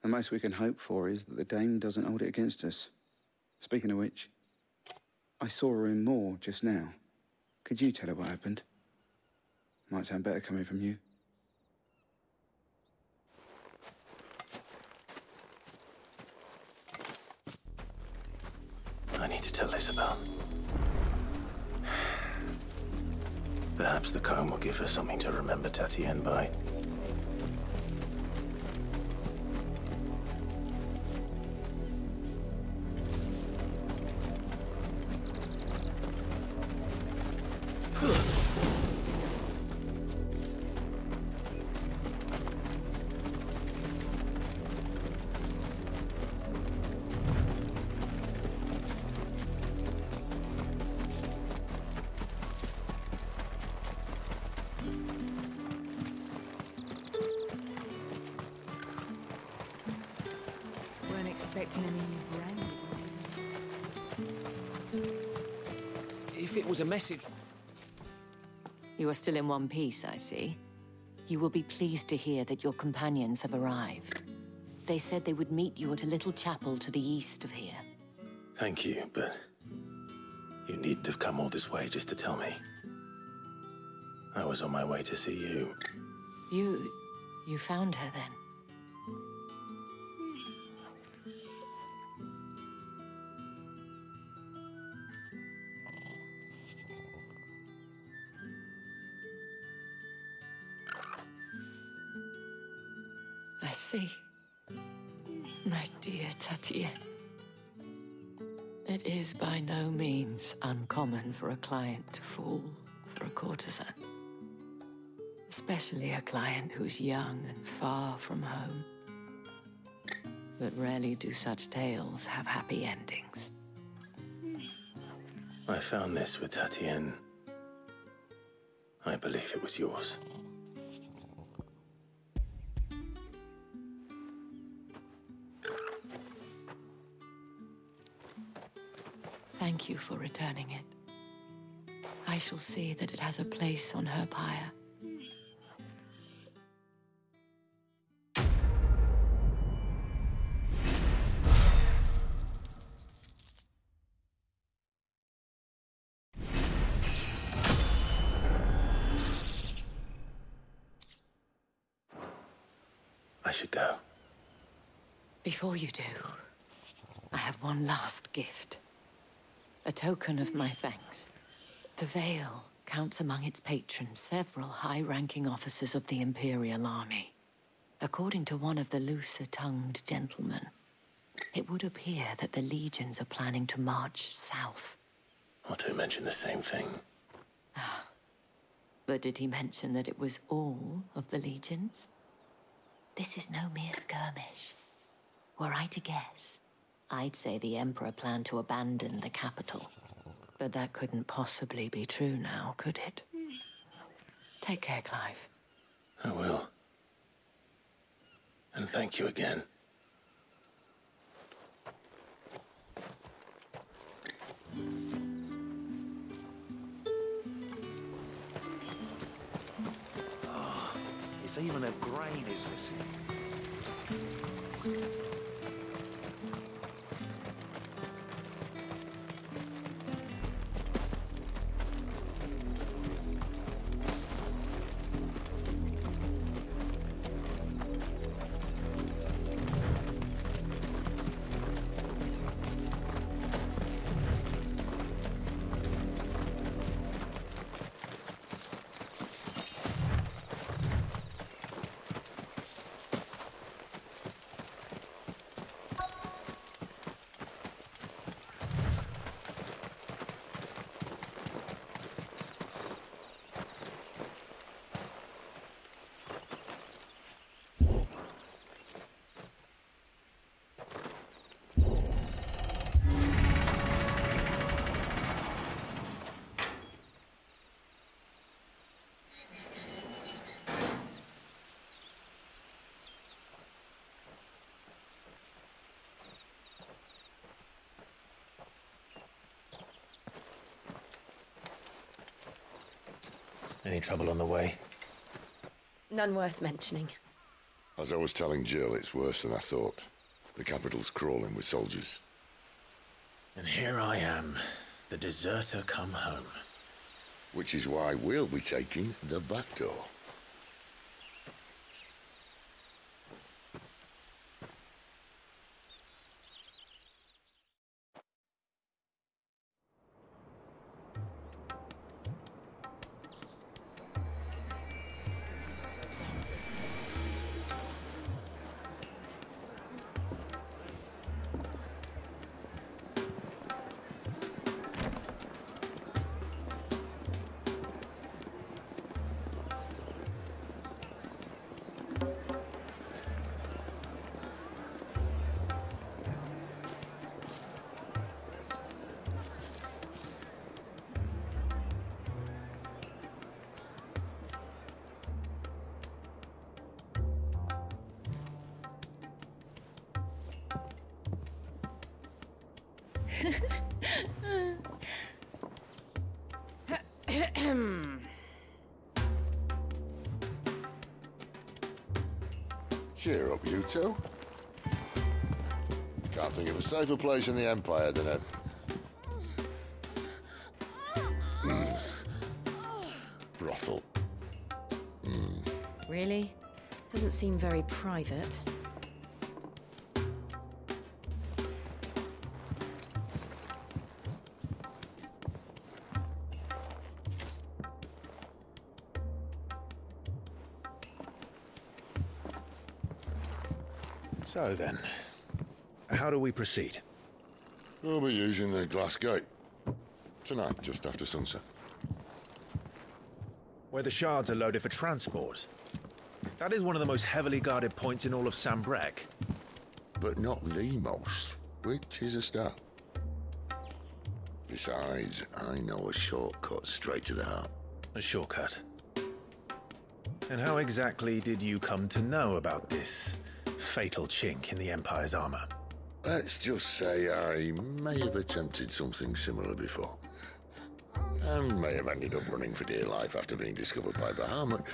The most we can hope for is that the dame doesn't hold it against us. Speaking of which, I saw her in Moor just now. Could you tell her what happened? Might sound better coming from you. I need to tell Isabel. Perhaps the comb will give her something to remember Tatienne by. Expecting any new brand. If it was a message... You are still in one piece, I see. You will be pleased to hear that your companions have arrived. They said they would meet you at a little chapel to the east of here. Thank you, but you needn't have come all this way just to tell me. I was on my way to see you. You found her then? I see. My dear Tatienne. It is by no means uncommon for a client to fall for a courtesan. Especially a client who's young and far from home. But rarely do such tales have happy endings. I found this with Tatienne. I believe it was yours. Thank you for returning it. I shall see that it has a place on her pyre. I should go. Before you do, I have one last gift. A token of my thanks. The Vale counts among its patrons several high-ranking officers of the Imperial Army. According to one of the looser-tongued gentlemen, it would appear that the legions are planning to march south. Otto mentioned the same thing. But did he mention that it was all of the legions? This is no mere skirmish. Were I to guess, I'd say the Emperor planned to abandon the capital. But that couldn't possibly be true now, could it? Take care, Clive. I will. And thank you again. Oh, if even a grain is missing. Any trouble on the way? None worth mentioning. As I was telling Jill, it's worse than I thought. The capital's crawling with soldiers. And here I am, the deserter come home. Which is why we'll be taking the back door. Cheer up, you two. Can't think of a safer place in the Empire than a... brothel. Really? Doesn't seem very private. So then, how do we proceed? We'll be using the glass gate. Tonight, just after sunset. Where the shards are loaded for transport. That is one of the most heavily guarded points in all of Sambrec. But not the most, which is a start. Besides, I know a shortcut straight to the heart. A shortcut? And how exactly did you come to know about this fatal chink in the Empire's armor? Let's just say I may have attempted something similar before. And may have ended up running for dear life after being discovered by Bahamut,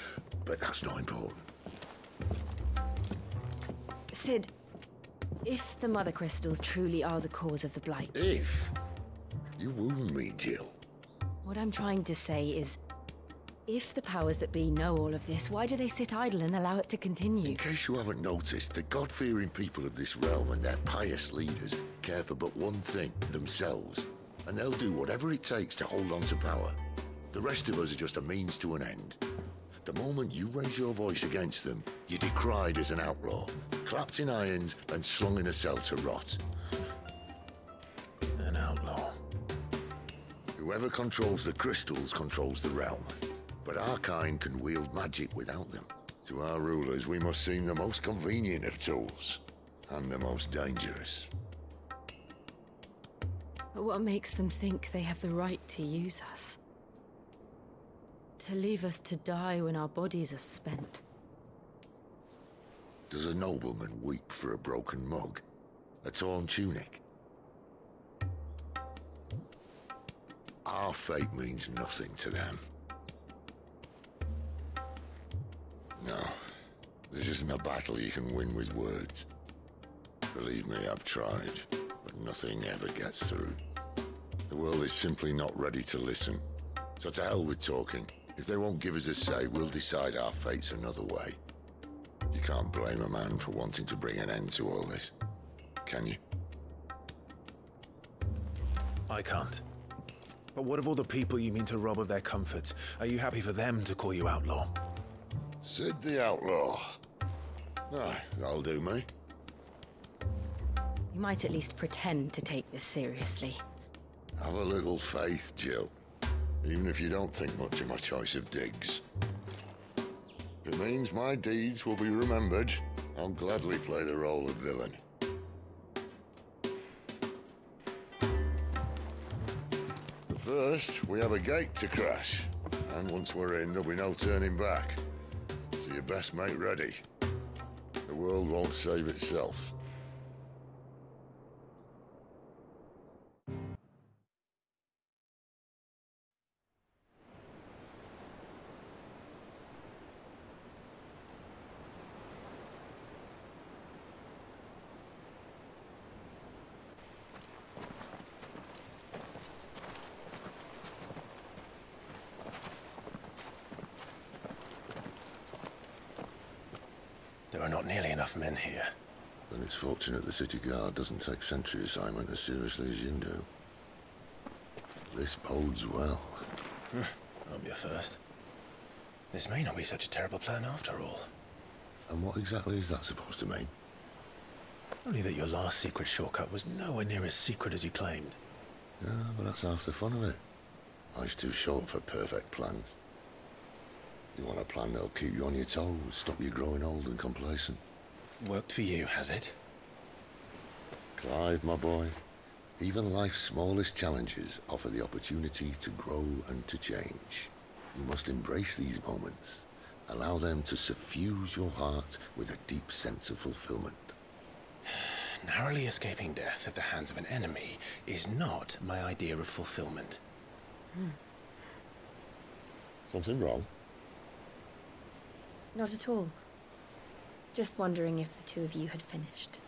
but that's not important. Sid, if the Mother Crystals truly are the cause of the Blight... If? You wound me, Jill. What I'm trying to say is, if the powers that be know all of this, why do they sit idle and allow it to continue? In case you haven't noticed, the God-fearing people of this realm and their pious leaders care for but one thing, themselves. And they'll do whatever it takes to hold on to power. The rest of us are just a means to an end. The moment you raise your voice against them, you're decried as an outlaw, clapped in irons and slung in a cell to rot. An outlaw. Whoever controls the crystals controls the realm. But our kind can wield magic without them. To our rulers, we must seem the most convenient of tools, and the most dangerous. But what makes them think they have the right to use us? To leave us to die when our bodies are spent? Does a nobleman weep for a broken mug? A torn tunic? Our fate means nothing to them. No, this isn't a battle you can win with words. Believe me, I've tried, but nothing ever gets through. The world is simply not ready to listen. So to hell with talking. If they won't give us a say, we'll decide our fates another way. You can't blame a man for wanting to bring an end to all this, can you? I can't. But what of all the people you mean to rob of their comforts? Are you happy for them to call you outlaw? Sid the Outlaw. Aye, that'll do me. You might at least pretend to take this seriously. Have a little faith, Jill. Even if you don't think much of my choice of digs. If it means my deeds will be remembered, I'll gladly play the role of villain. But first, we have a gate to crash. And once we're in, there'll be no turning back. So you best make ready. The world won't save itself. There are not nearly enough men here. Then it's fortunate the city guard doesn't take sentry assignment as seriously as you do. This bodes well. I'll be a first. This may not be such a terrible plan after all. And what exactly is that supposed to mean? Only that your last secret shortcut was nowhere near as secret as you claimed. Yeah, but that's half the fun of it. Life's too short for perfect plans. You want a plan that'll keep you on your toes, stop you growing old and complacent. Worked for you, has it? Clive, my boy, even life's smallest challenges offer the opportunity to grow and to change. You must embrace these moments. Allow them to suffuse your heart with a deep sense of fulfillment. Narrowly escaping death at the hands of an enemy is not my idea of fulfillment. Something wrong? Not at all. Just wondering if the two of you had finished.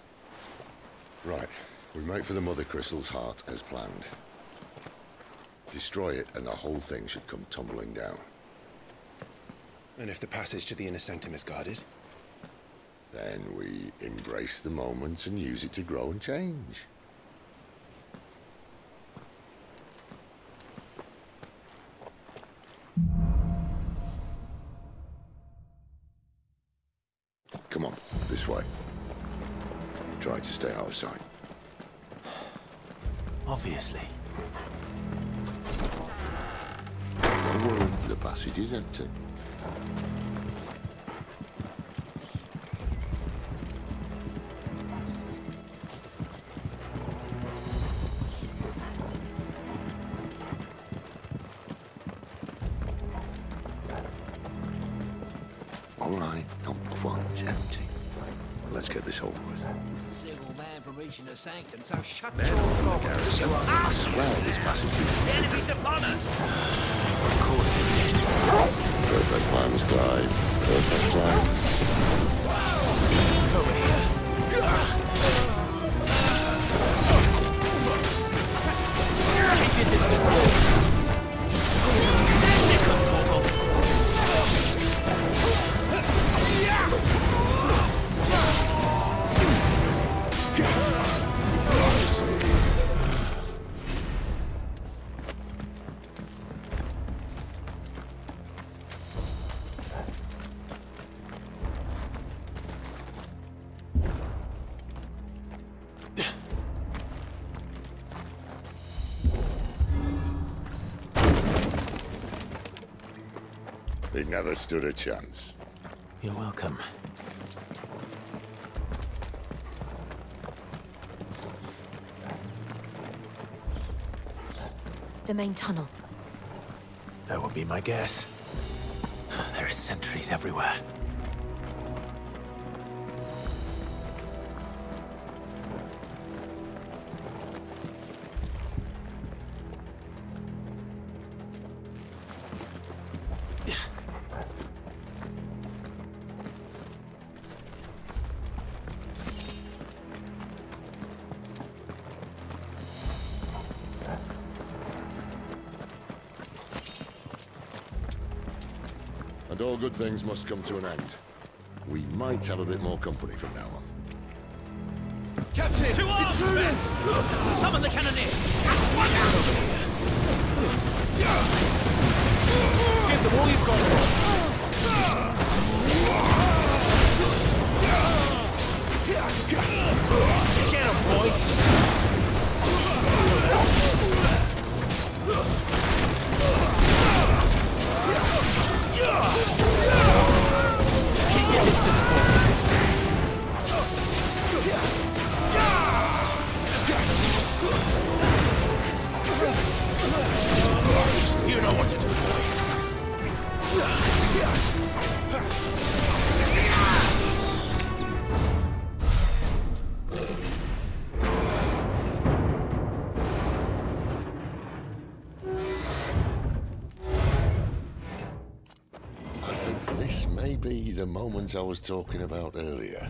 Right. We make for the Mother Crystal's heart as planned. Destroy it and the whole thing should come tumbling down. And if the passage to the inner sanctum is guarded? Then we embrace the moment and use it to grow and change. Come on, this way. Try to stay out of sight. Obviously. Don't worry, the passage is empty. All right, not quite empty. Let's get this over with. Single man from reaching the sanctum, so shut Man your from the mouth. garrison. I swear this passage is... Enemies upon us! Of course it did. Perfect plans, Clive. Perfect plans. Over here. Keep your distance. Sick of trouble. He never stood a chance. You're welcome. The main tunnel. That would be my guess. There are sentries everywhere. And all good things must come to an end. We might have a bit more company from now on. Captain! To arms, men! Summon the cannoneer! Give them all you've got! Get him, boy! Keep your distance, boy! You know what to do, boy. I think this may be the moment I was talking about earlier.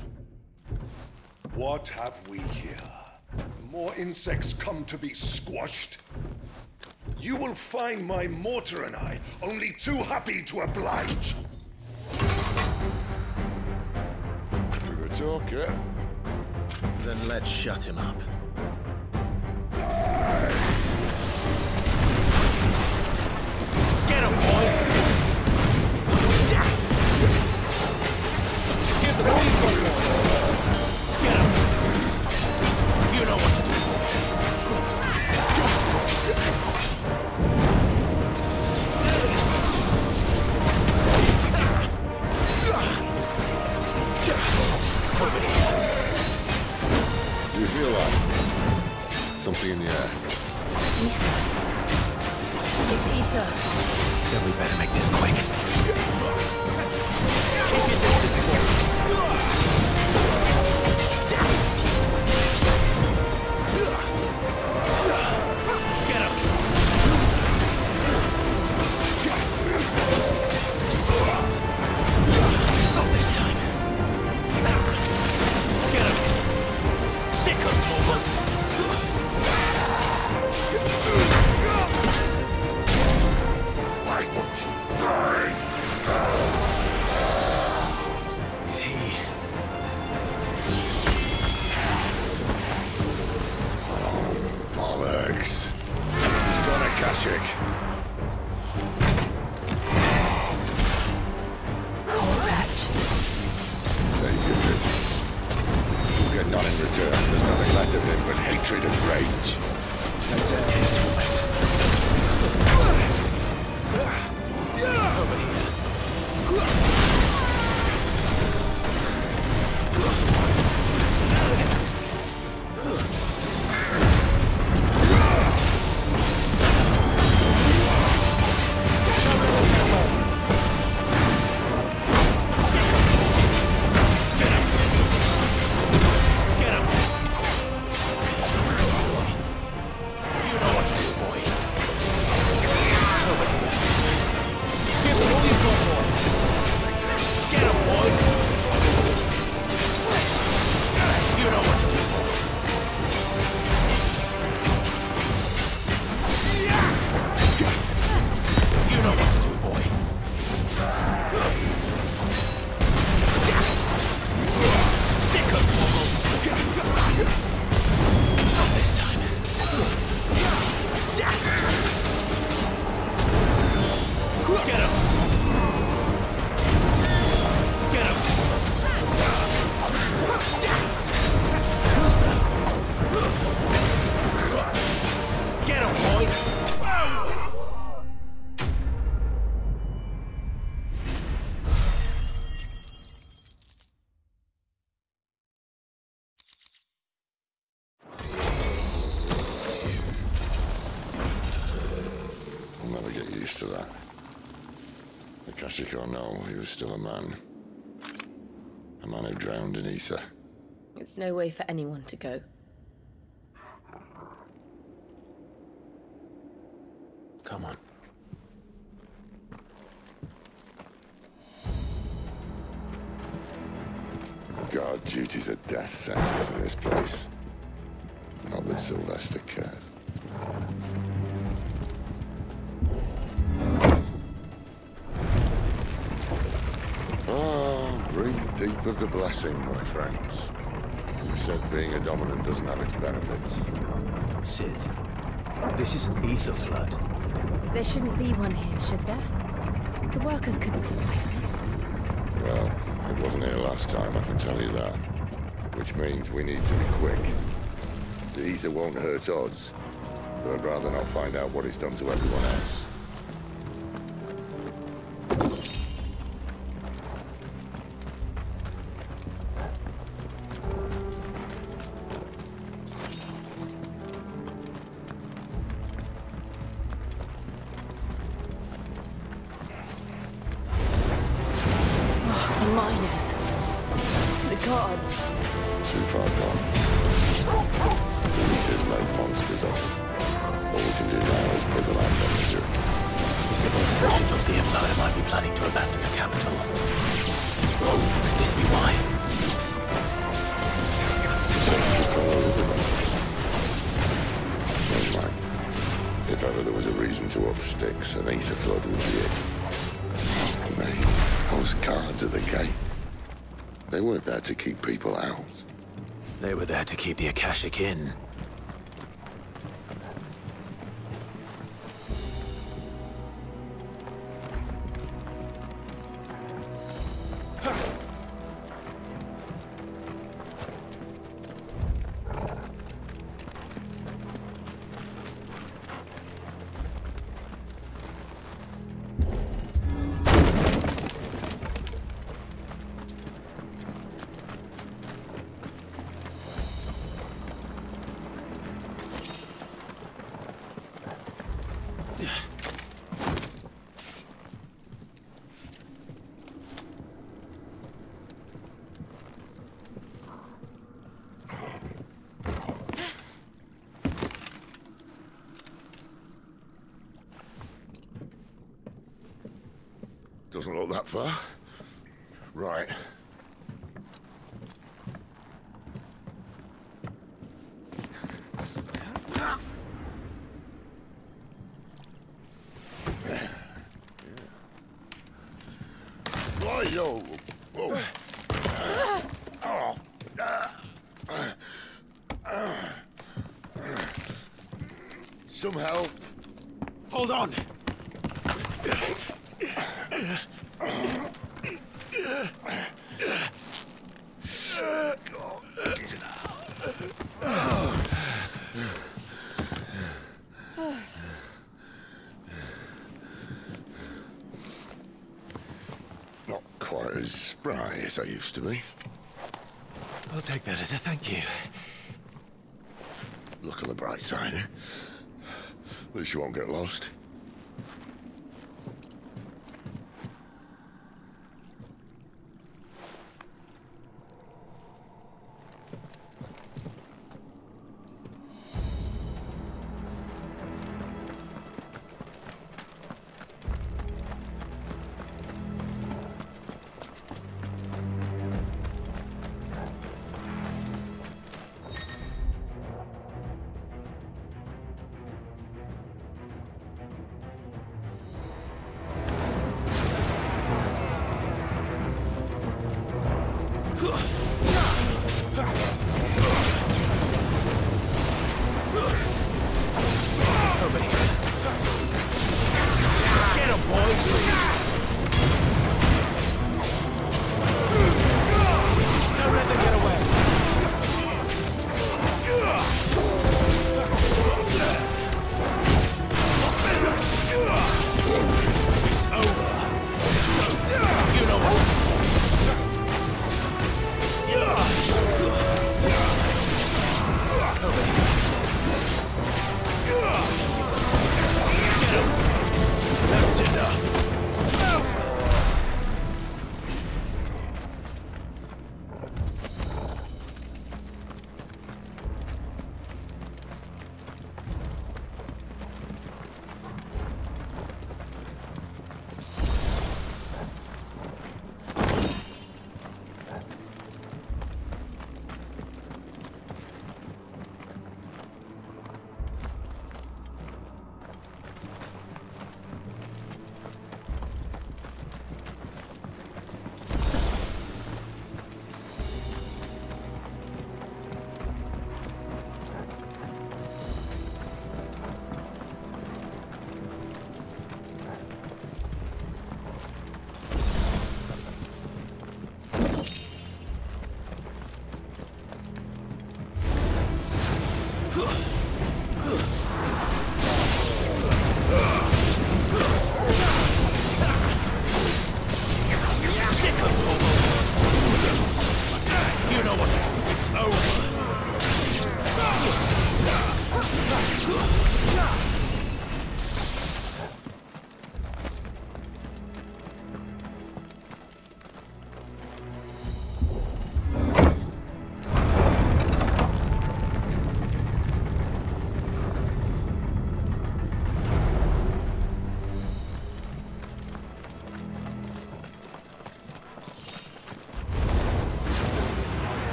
What have we here? More insects come to be squashed? You will find my mortar and I only too happy to oblige. talker. Then let's shut him up. Get him, boy! Give the police one more! Get him! You know what to do, Do you feel that? Something in the air. Ether. It's ether. Then we better make this quick. Keep your distance, boys. Get him! Not this time. Get him! Sick of trouble! I want to die. Is he? Oh, bollocks. He's got a Kashyyyk. Say good. We'll get none in return. There's nothing left of him but hatred and rage. Let's end his torment. Over here. I'll never get used to that. The Kashyyyk or no, he was still a man. A man who drowned in ether. It's no way for anyone to go. Come on. Guard duty's a death sentence in this place. Not that Sylvester cares. Oh, breathe deep of the blessing, my friends. You said being a dominant doesn't have its benefits. Sid, this is an ether flood. There shouldn't be one here, should there? The workers couldn't survive this. Well, it wasn't here last time, I can tell you that. Which means we need to be quick. The ether won't hurt us, but I'd rather not find out what it's done to everyone else. The miners. The guards. Too far gone. The ether's made monsters of them. All we can do now is put the land on the zoo. Civil surgeons of the Empire might be planning to abandon the capital. Could this be why? Never mind. If ever there was a reason to up sticks, an ether flood would be it. Mate, those guards at the gate. They weren't there to keep people out. They were there to keep the Akashic in. Doesn't look that far. Right. Yo. Whoa. Some help. Hold on. Not quite as spry as I used to be. I'll take that as a thank you. Look on the bright side, eh? At least you won't get lost.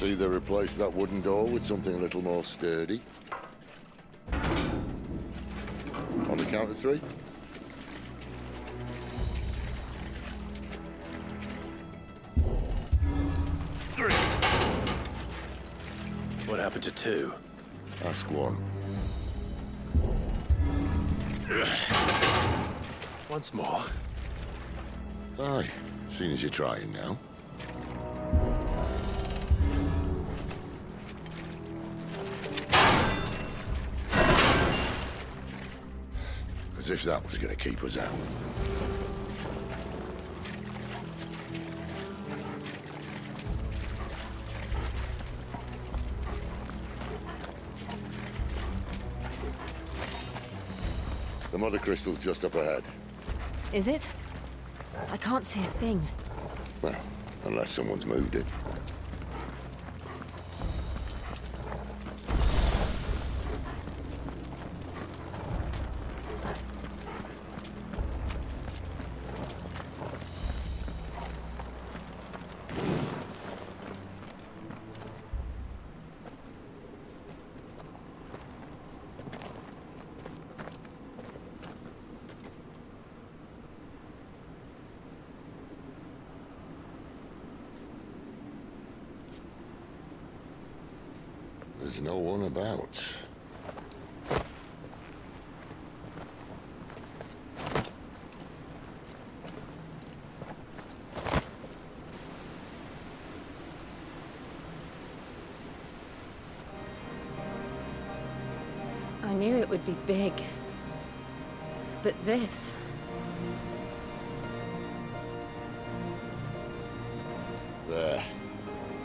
Let's either replace that wooden door with something a little more sturdy. On the count of 3. What happened to 2? Ask 1. Once more. Aye, seeing as you're trying now. As if that was going to keep us out. The mother crystal's just up ahead. Is it? I can't see a thing. Well, unless someone's moved it. There's no one about. I knew it would be big. But this... There.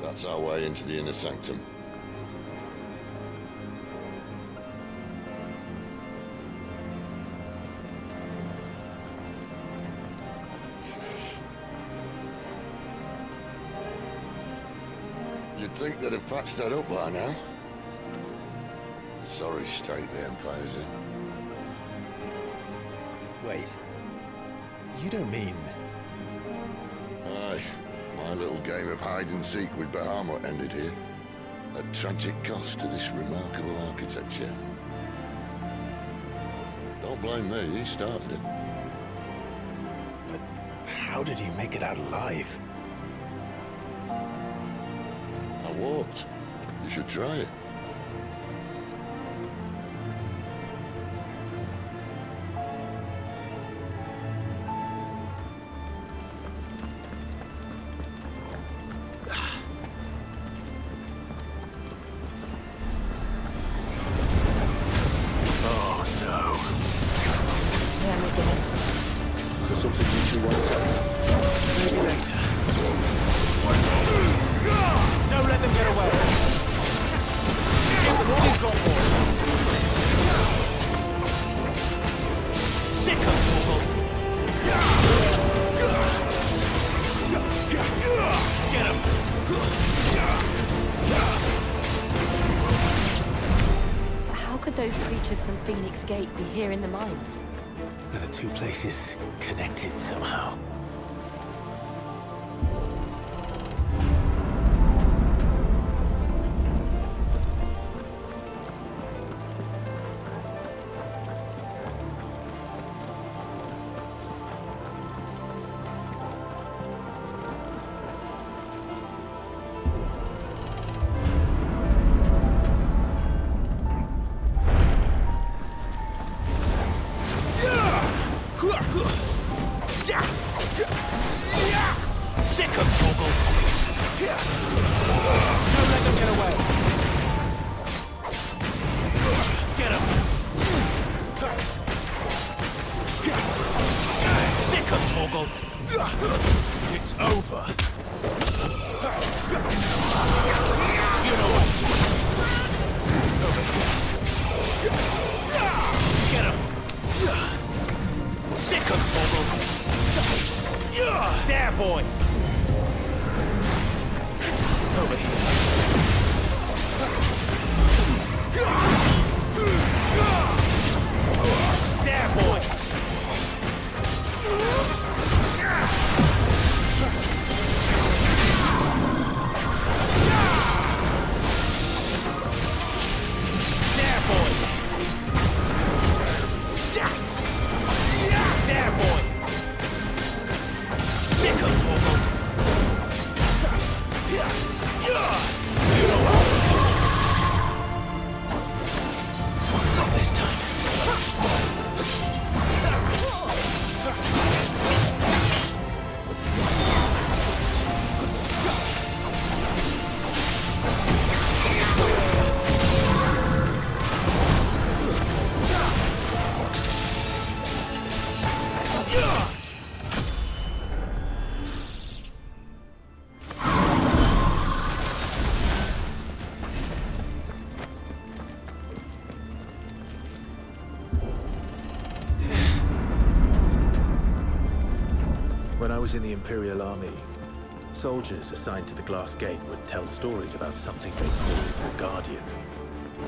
That's our way into the inner sanctum. You'd think they'd have patched that up by now. Sorry state the Empire's in. Wait. You don't mean... Aye. My little game of hide-and-seek with Bahamut ended here. A tragic cost to this remarkable architecture. Don't blame me, he started it. But how did he make it out alive? I walked. You should try it. Those creatures from Phoenix Gate be here in the mines? Are the two places connected somehow? It's over. You know what to do. Get him. Sick of Toggle. There, boy. Over here. There, boy. I was in the Imperial Army, soldiers assigned to the Glass Gate would tell stories about something they called the Guardian.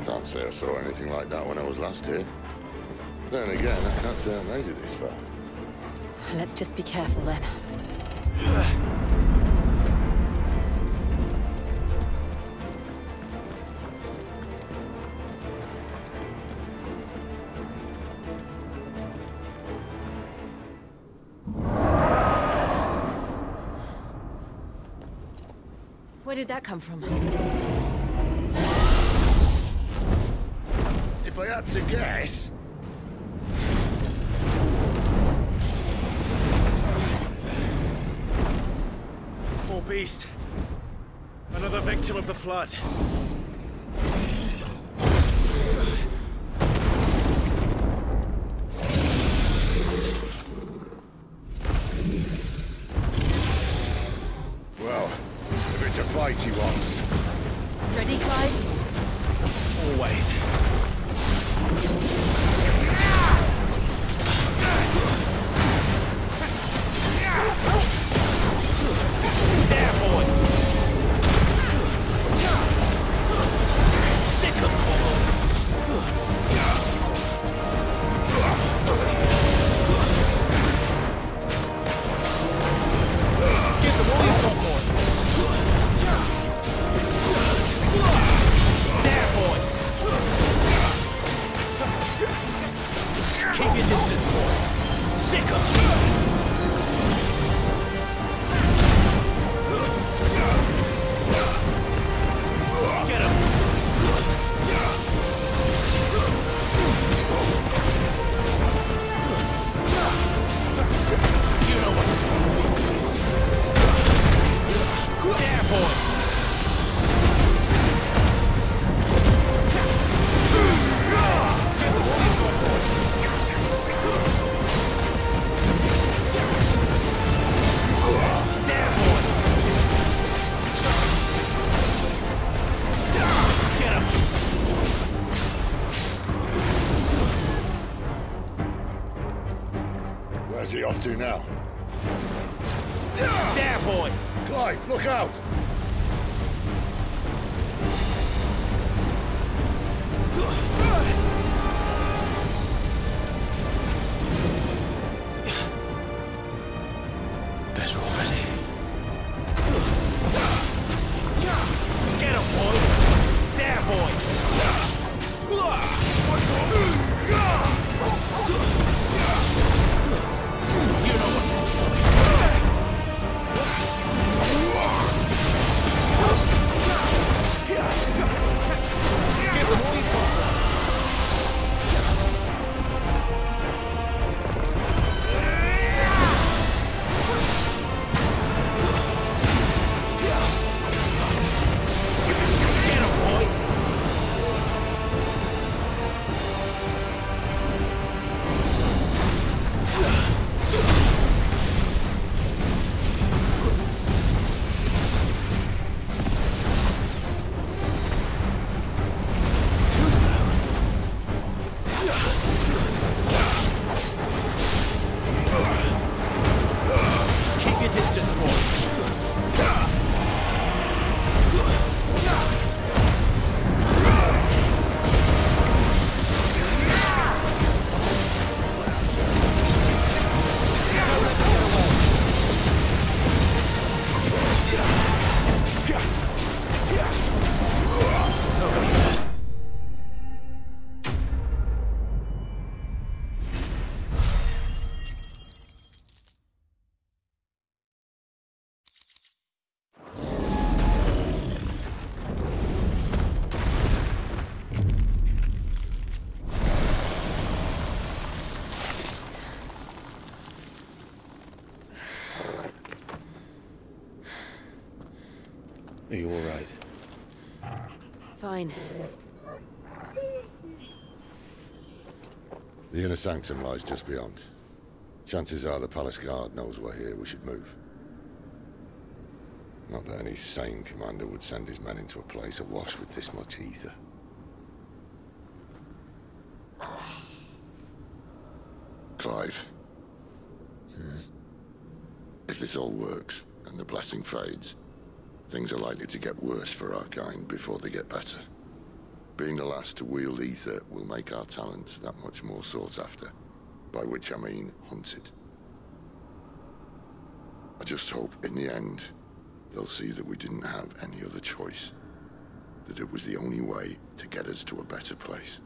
Can't say I saw anything like that when I was last here. Then again, I can't say I made it this far. Let's just be careful then. Where did that come from? If I had to guess... Poor beast. Another victim of the flood. Well, if it's a fight he wants. Ready, Clive? Always. There, boy! Sick of trouble! Give them all you've got, boy! There, boy! Keep your distance, boy! Sick of trouble! Get him! You know what to do. There, boy! There, boy! Get him! Where's he off to now? There, boy! Clive, look out! Better already. Get him, boy! There, boy! You know what to do, boy! Give him all you've got. Get him, boy! Too slow. Keep your distance, boy. Are you all right? Fine. The inner sanctum lies just beyond. Chances are the palace guard knows we're here. We should move. Not that any sane commander would send his men into a place awash with this much ether. Clive. If this all works, and the blessing fades, things are likely to get worse for our kind before they get better. Being the last to wield ether will make our talents that much more sought after, by which I mean hunted. I just hope, in the end, they'll see that we didn't have any other choice, that it was the only way to get us to a better place.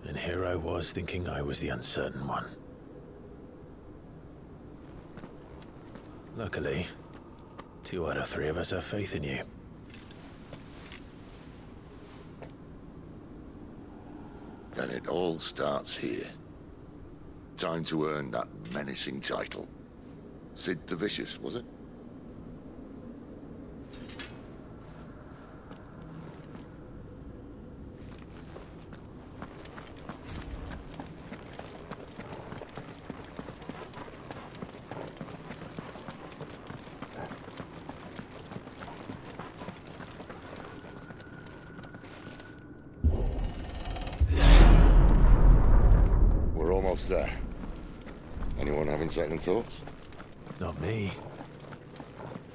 And here I was thinking I was the uncertain one. Luckily, 2 out of 3 of us have faith in you. Then it all starts here. Time to earn that menacing title. Sid the Vicious, was it? We're almost there. Anyone having second thoughts? Not me.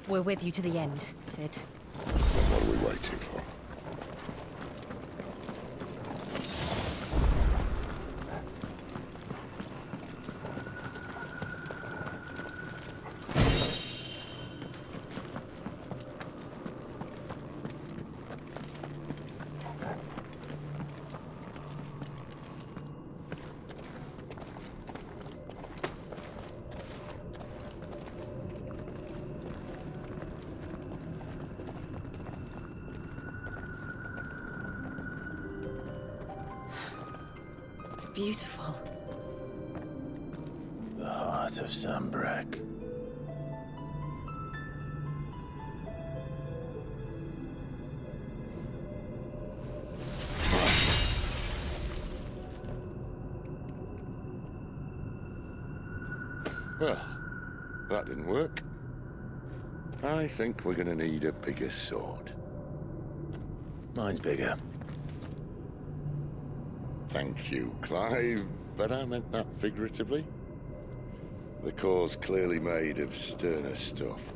We're with you to the end, Sid. Then what are we waiting for? Beautiful. The heart of Zambrak. Well, that didn't work. I think we're gonna need a bigger sword. Mine's bigger. Thank you, Clive, but I meant that figuratively. The core's clearly made of sterner stuff.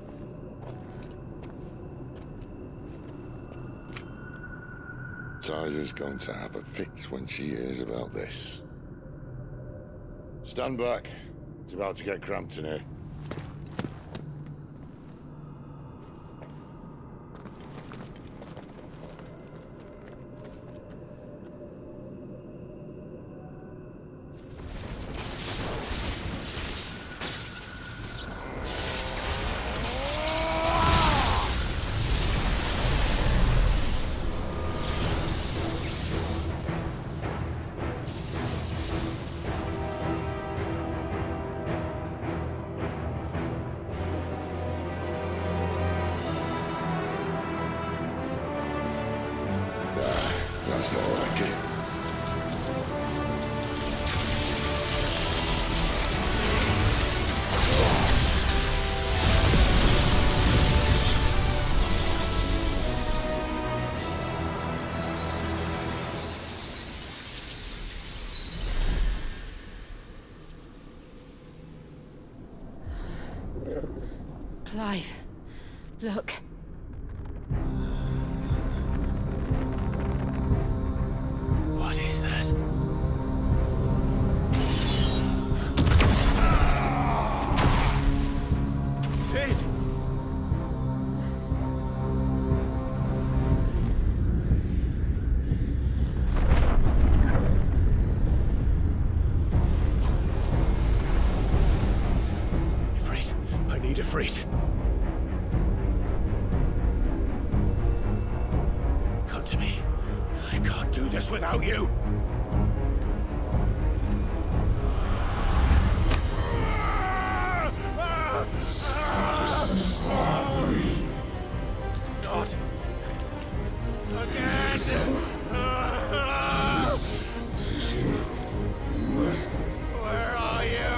Tyler's going to have a fit when she hears about this. Stand back. It's about to get cramped in here. That's more like it. Clive, look. What is that? Sid! Ifrit, I need Ifrit. Come to me. I can't do this without you. Not again. Where are you?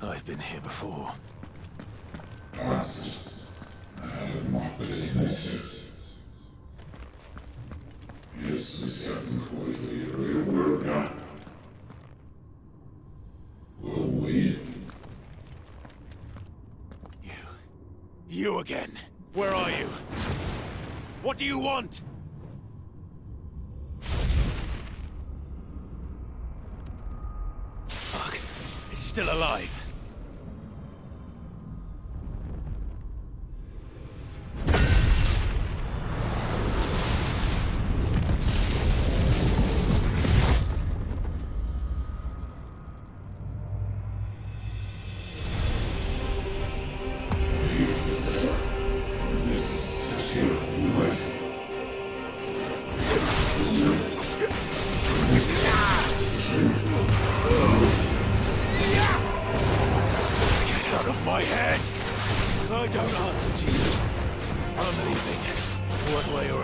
I've been here before. You again. Where are you? What do you want? Fuck. It's still alive. My head! I don't answer to you. I'm leaving, one way or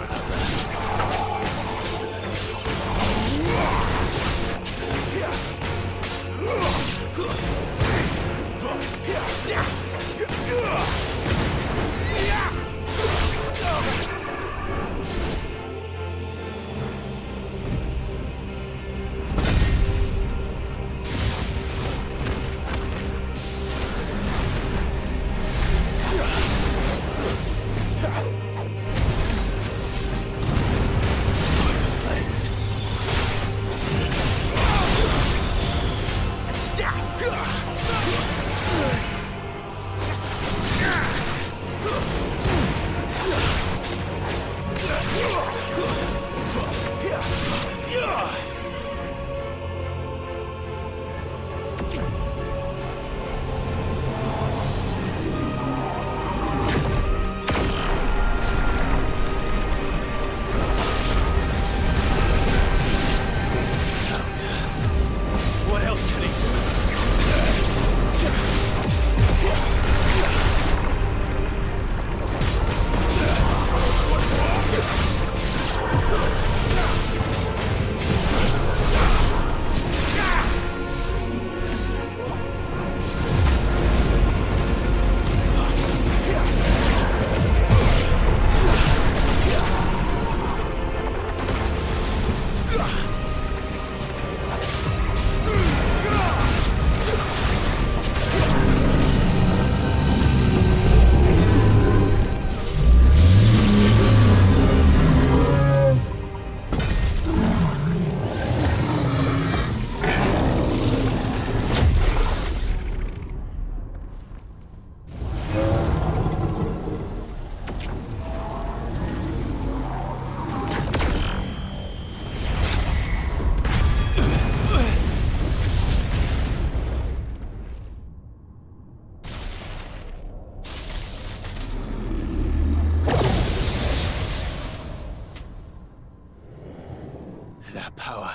That power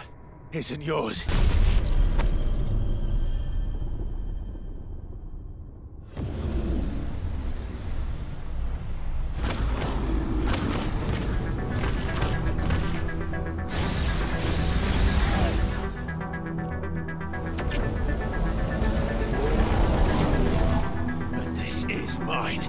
isn't yours. But this is mine.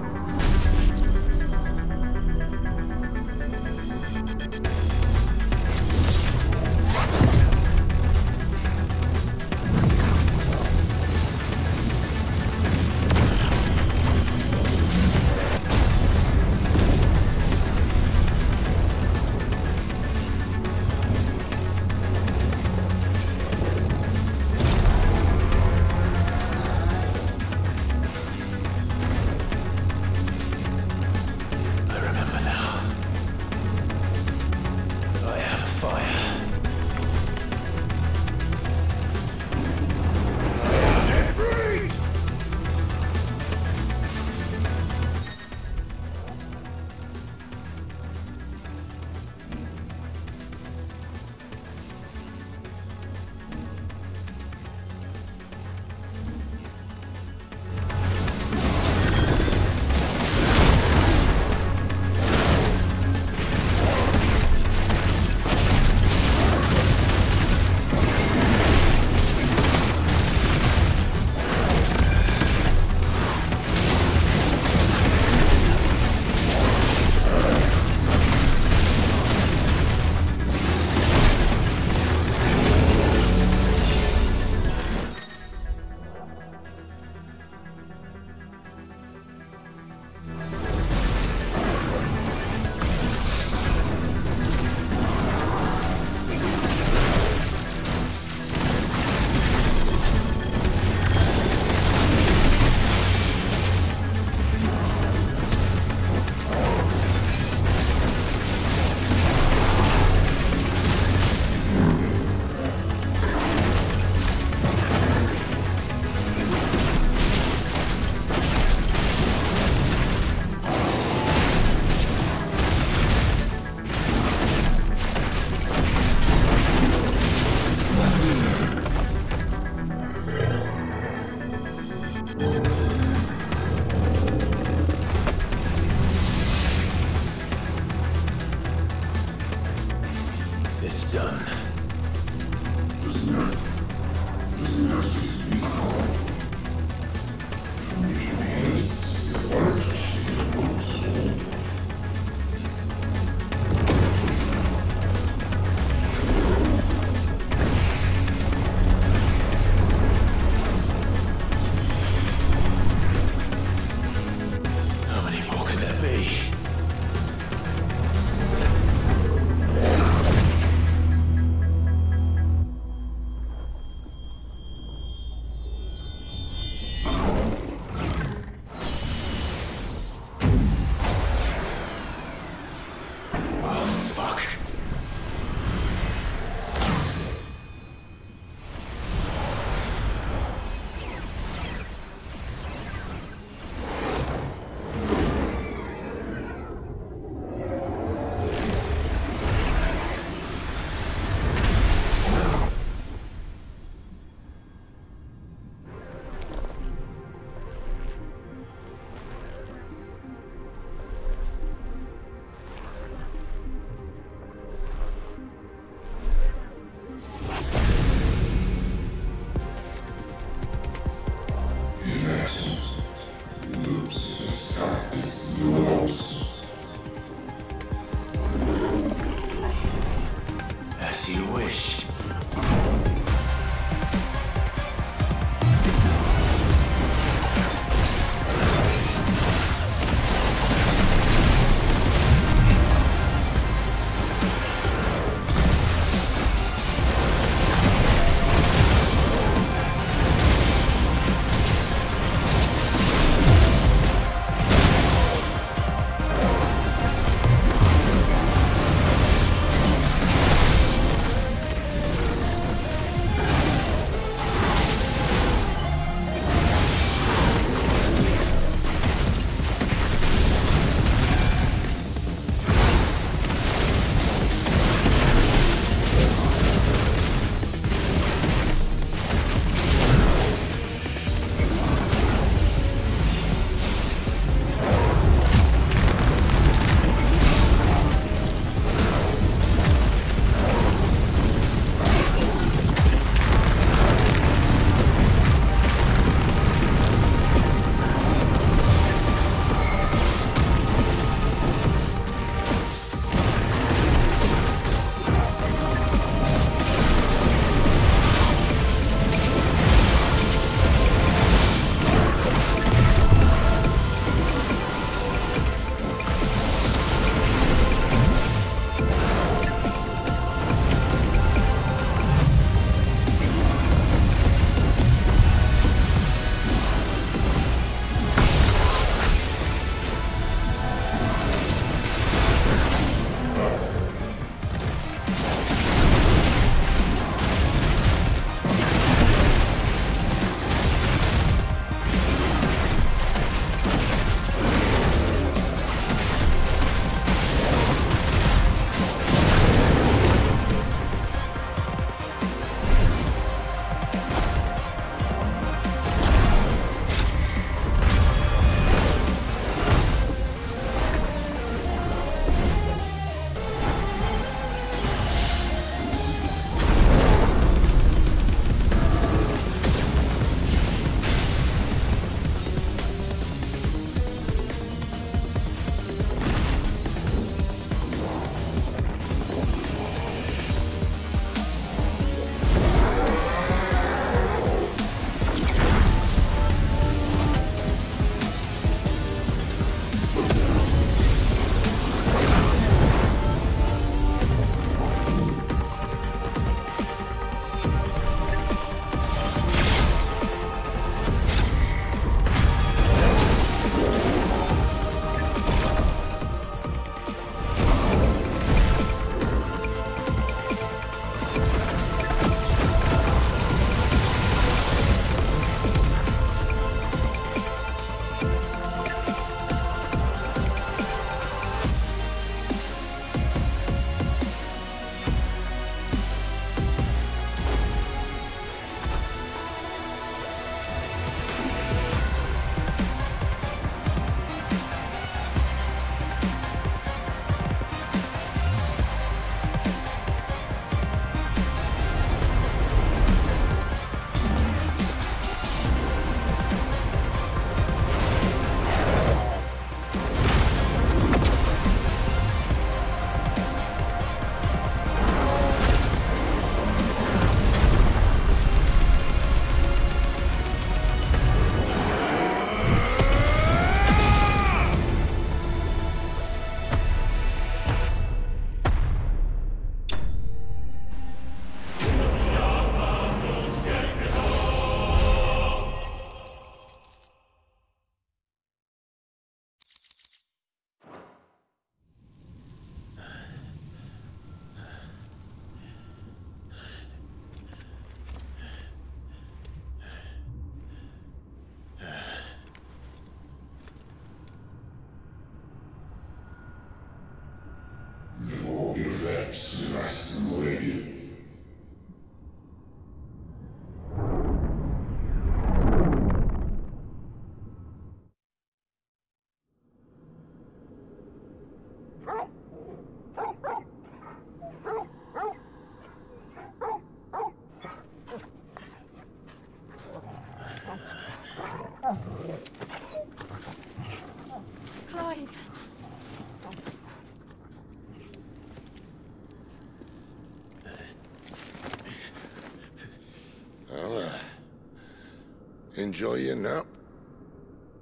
Enjoy your nap?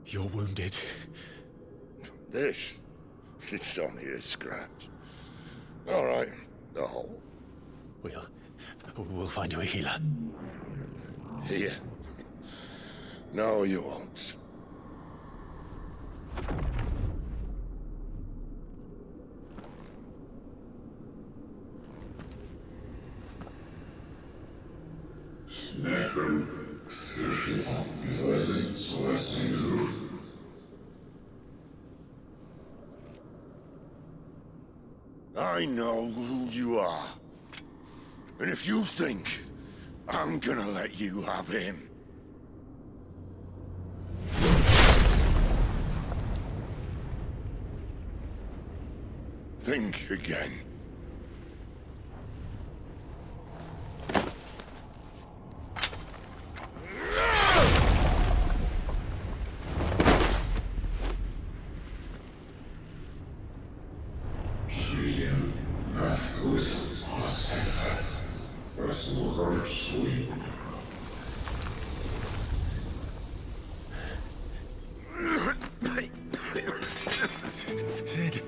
You're wounded. This? It's only a scratch. All right, the hole. We'll find you a healer. Here? No, you won't. I know who you are. And if you think I'm gonna let you have him... think again. Sid.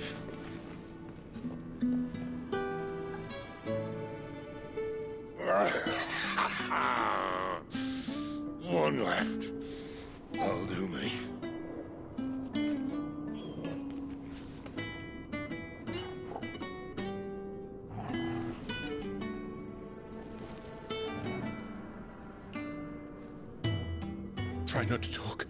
One left. That'll do me. Try not to talk.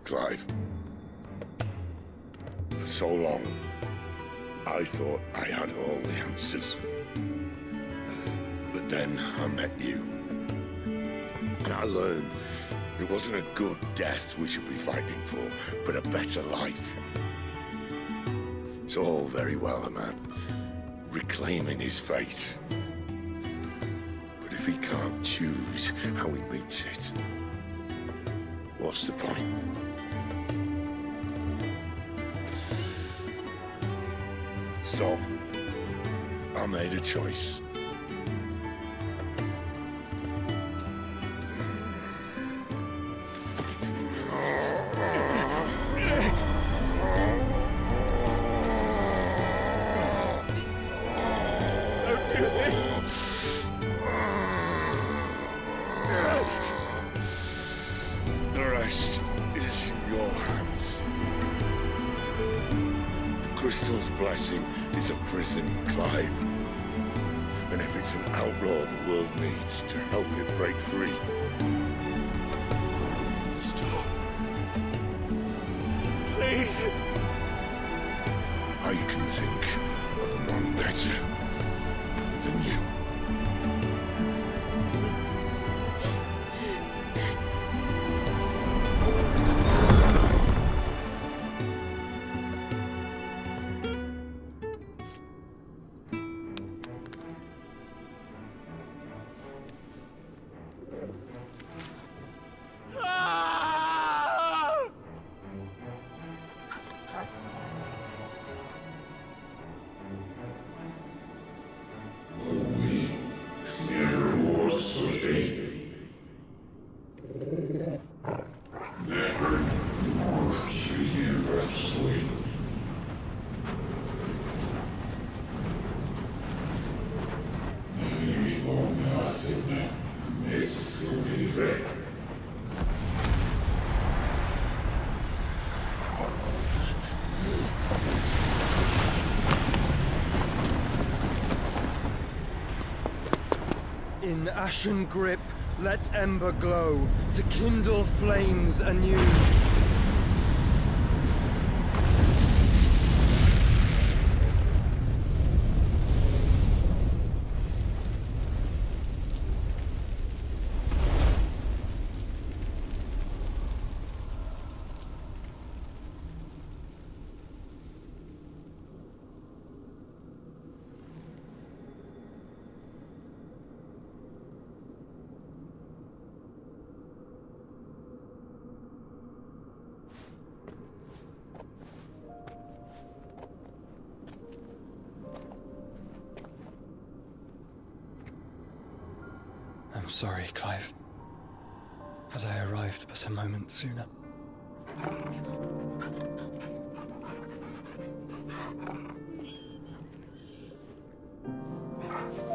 Clive. For so long, I thought I had all the answers. But then I met you. And I learned it wasn't a good death we should be fighting for, but a better life. It's all very well, a man reclaiming his fate. But if he can't choose how he meets it, what's the point? So, I made a choice. Don't do this! The rest is in your hands. The crystal's blessing is a prison, Clive. And if it's an outlaw the world needs to help it break free... Stop. Please. I can think of one better than you. In ashen grip, let ember glow, to kindle flames anew. sorry, Clive. Had I arrived but a moment sooner.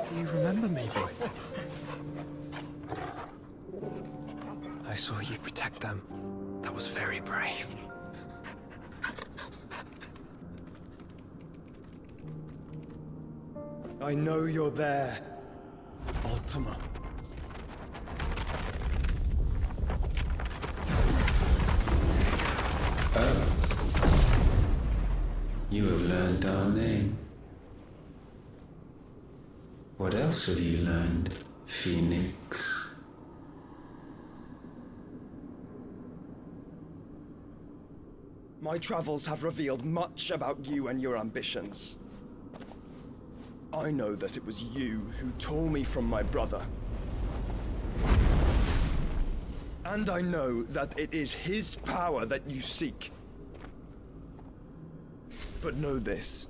Do you remember me, boy? I saw you protect them. That was very brave. I know you're there, Ultima. Oh. You have learned our name. What else have you learned, Phoenix? My travels have revealed much about you and your ambitions. I know that it was you who tore me from my brother. And I know that it is his power that you seek. But know this.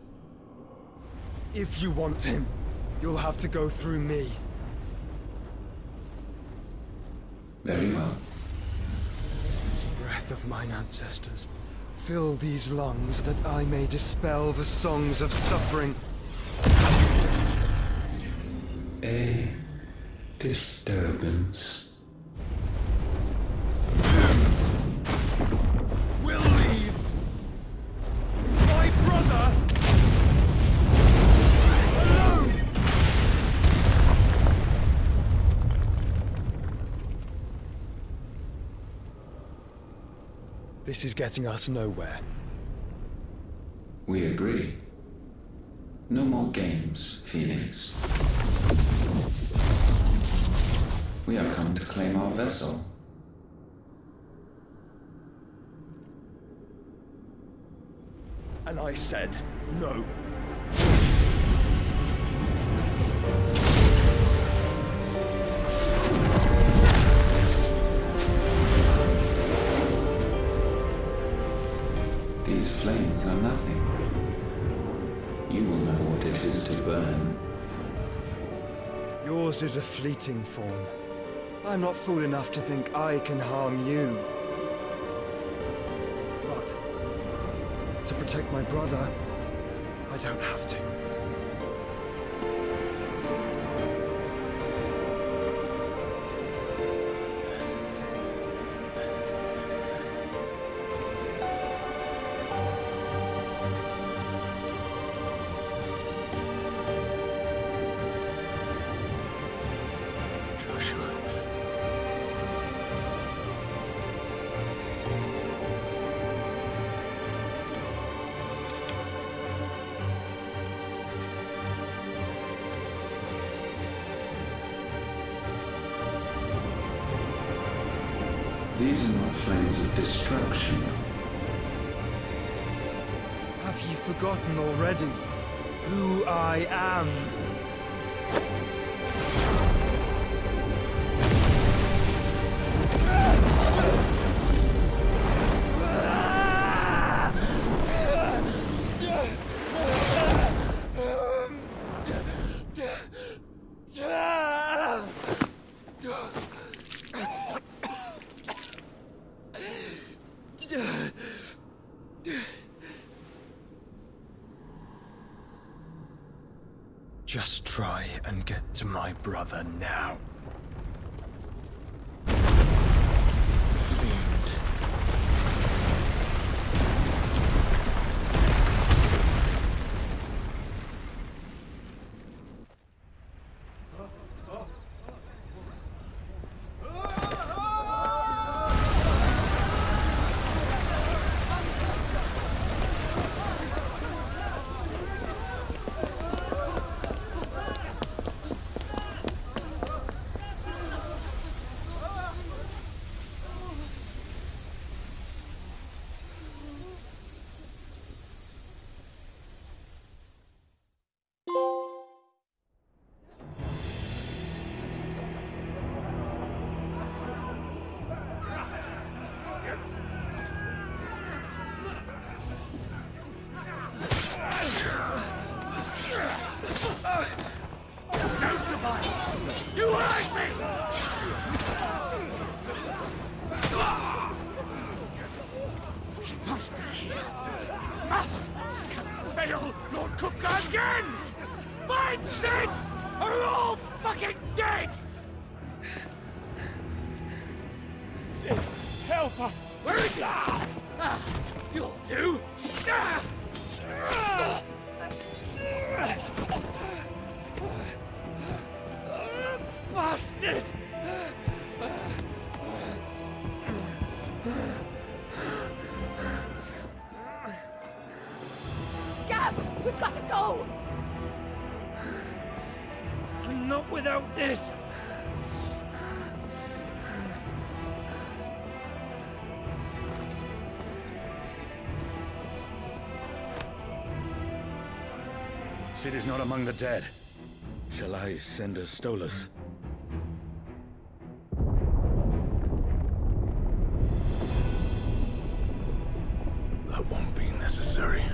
If you want him, you'll have to go through me. Very well. Breath of mine ancestors, fill these lungs that I may dispel the songs of suffering. A disturbance. We'll leave. My brother alone. This is getting us nowhere. We agree. No more games, Phoenix. We have come to claim our vessel. And I said no. These flames are nothing. You will know what it is to burn. Yours is a fleeting form. I'm not fool enough to think I can harm you. But to protect my brother, I don't have to. These are not flames of destruction. Have you forgotten already who I am? Just try and get to my brother now. Fiend. must fail Lord Kuka again! Find Sid, or we're all fucking dead! Sid, help us! Where is he? You'll do! Bastard! Gab, we've got to go! Not without this! Sid is not among the dead. Shall I send a Stolas? That won't be necessary.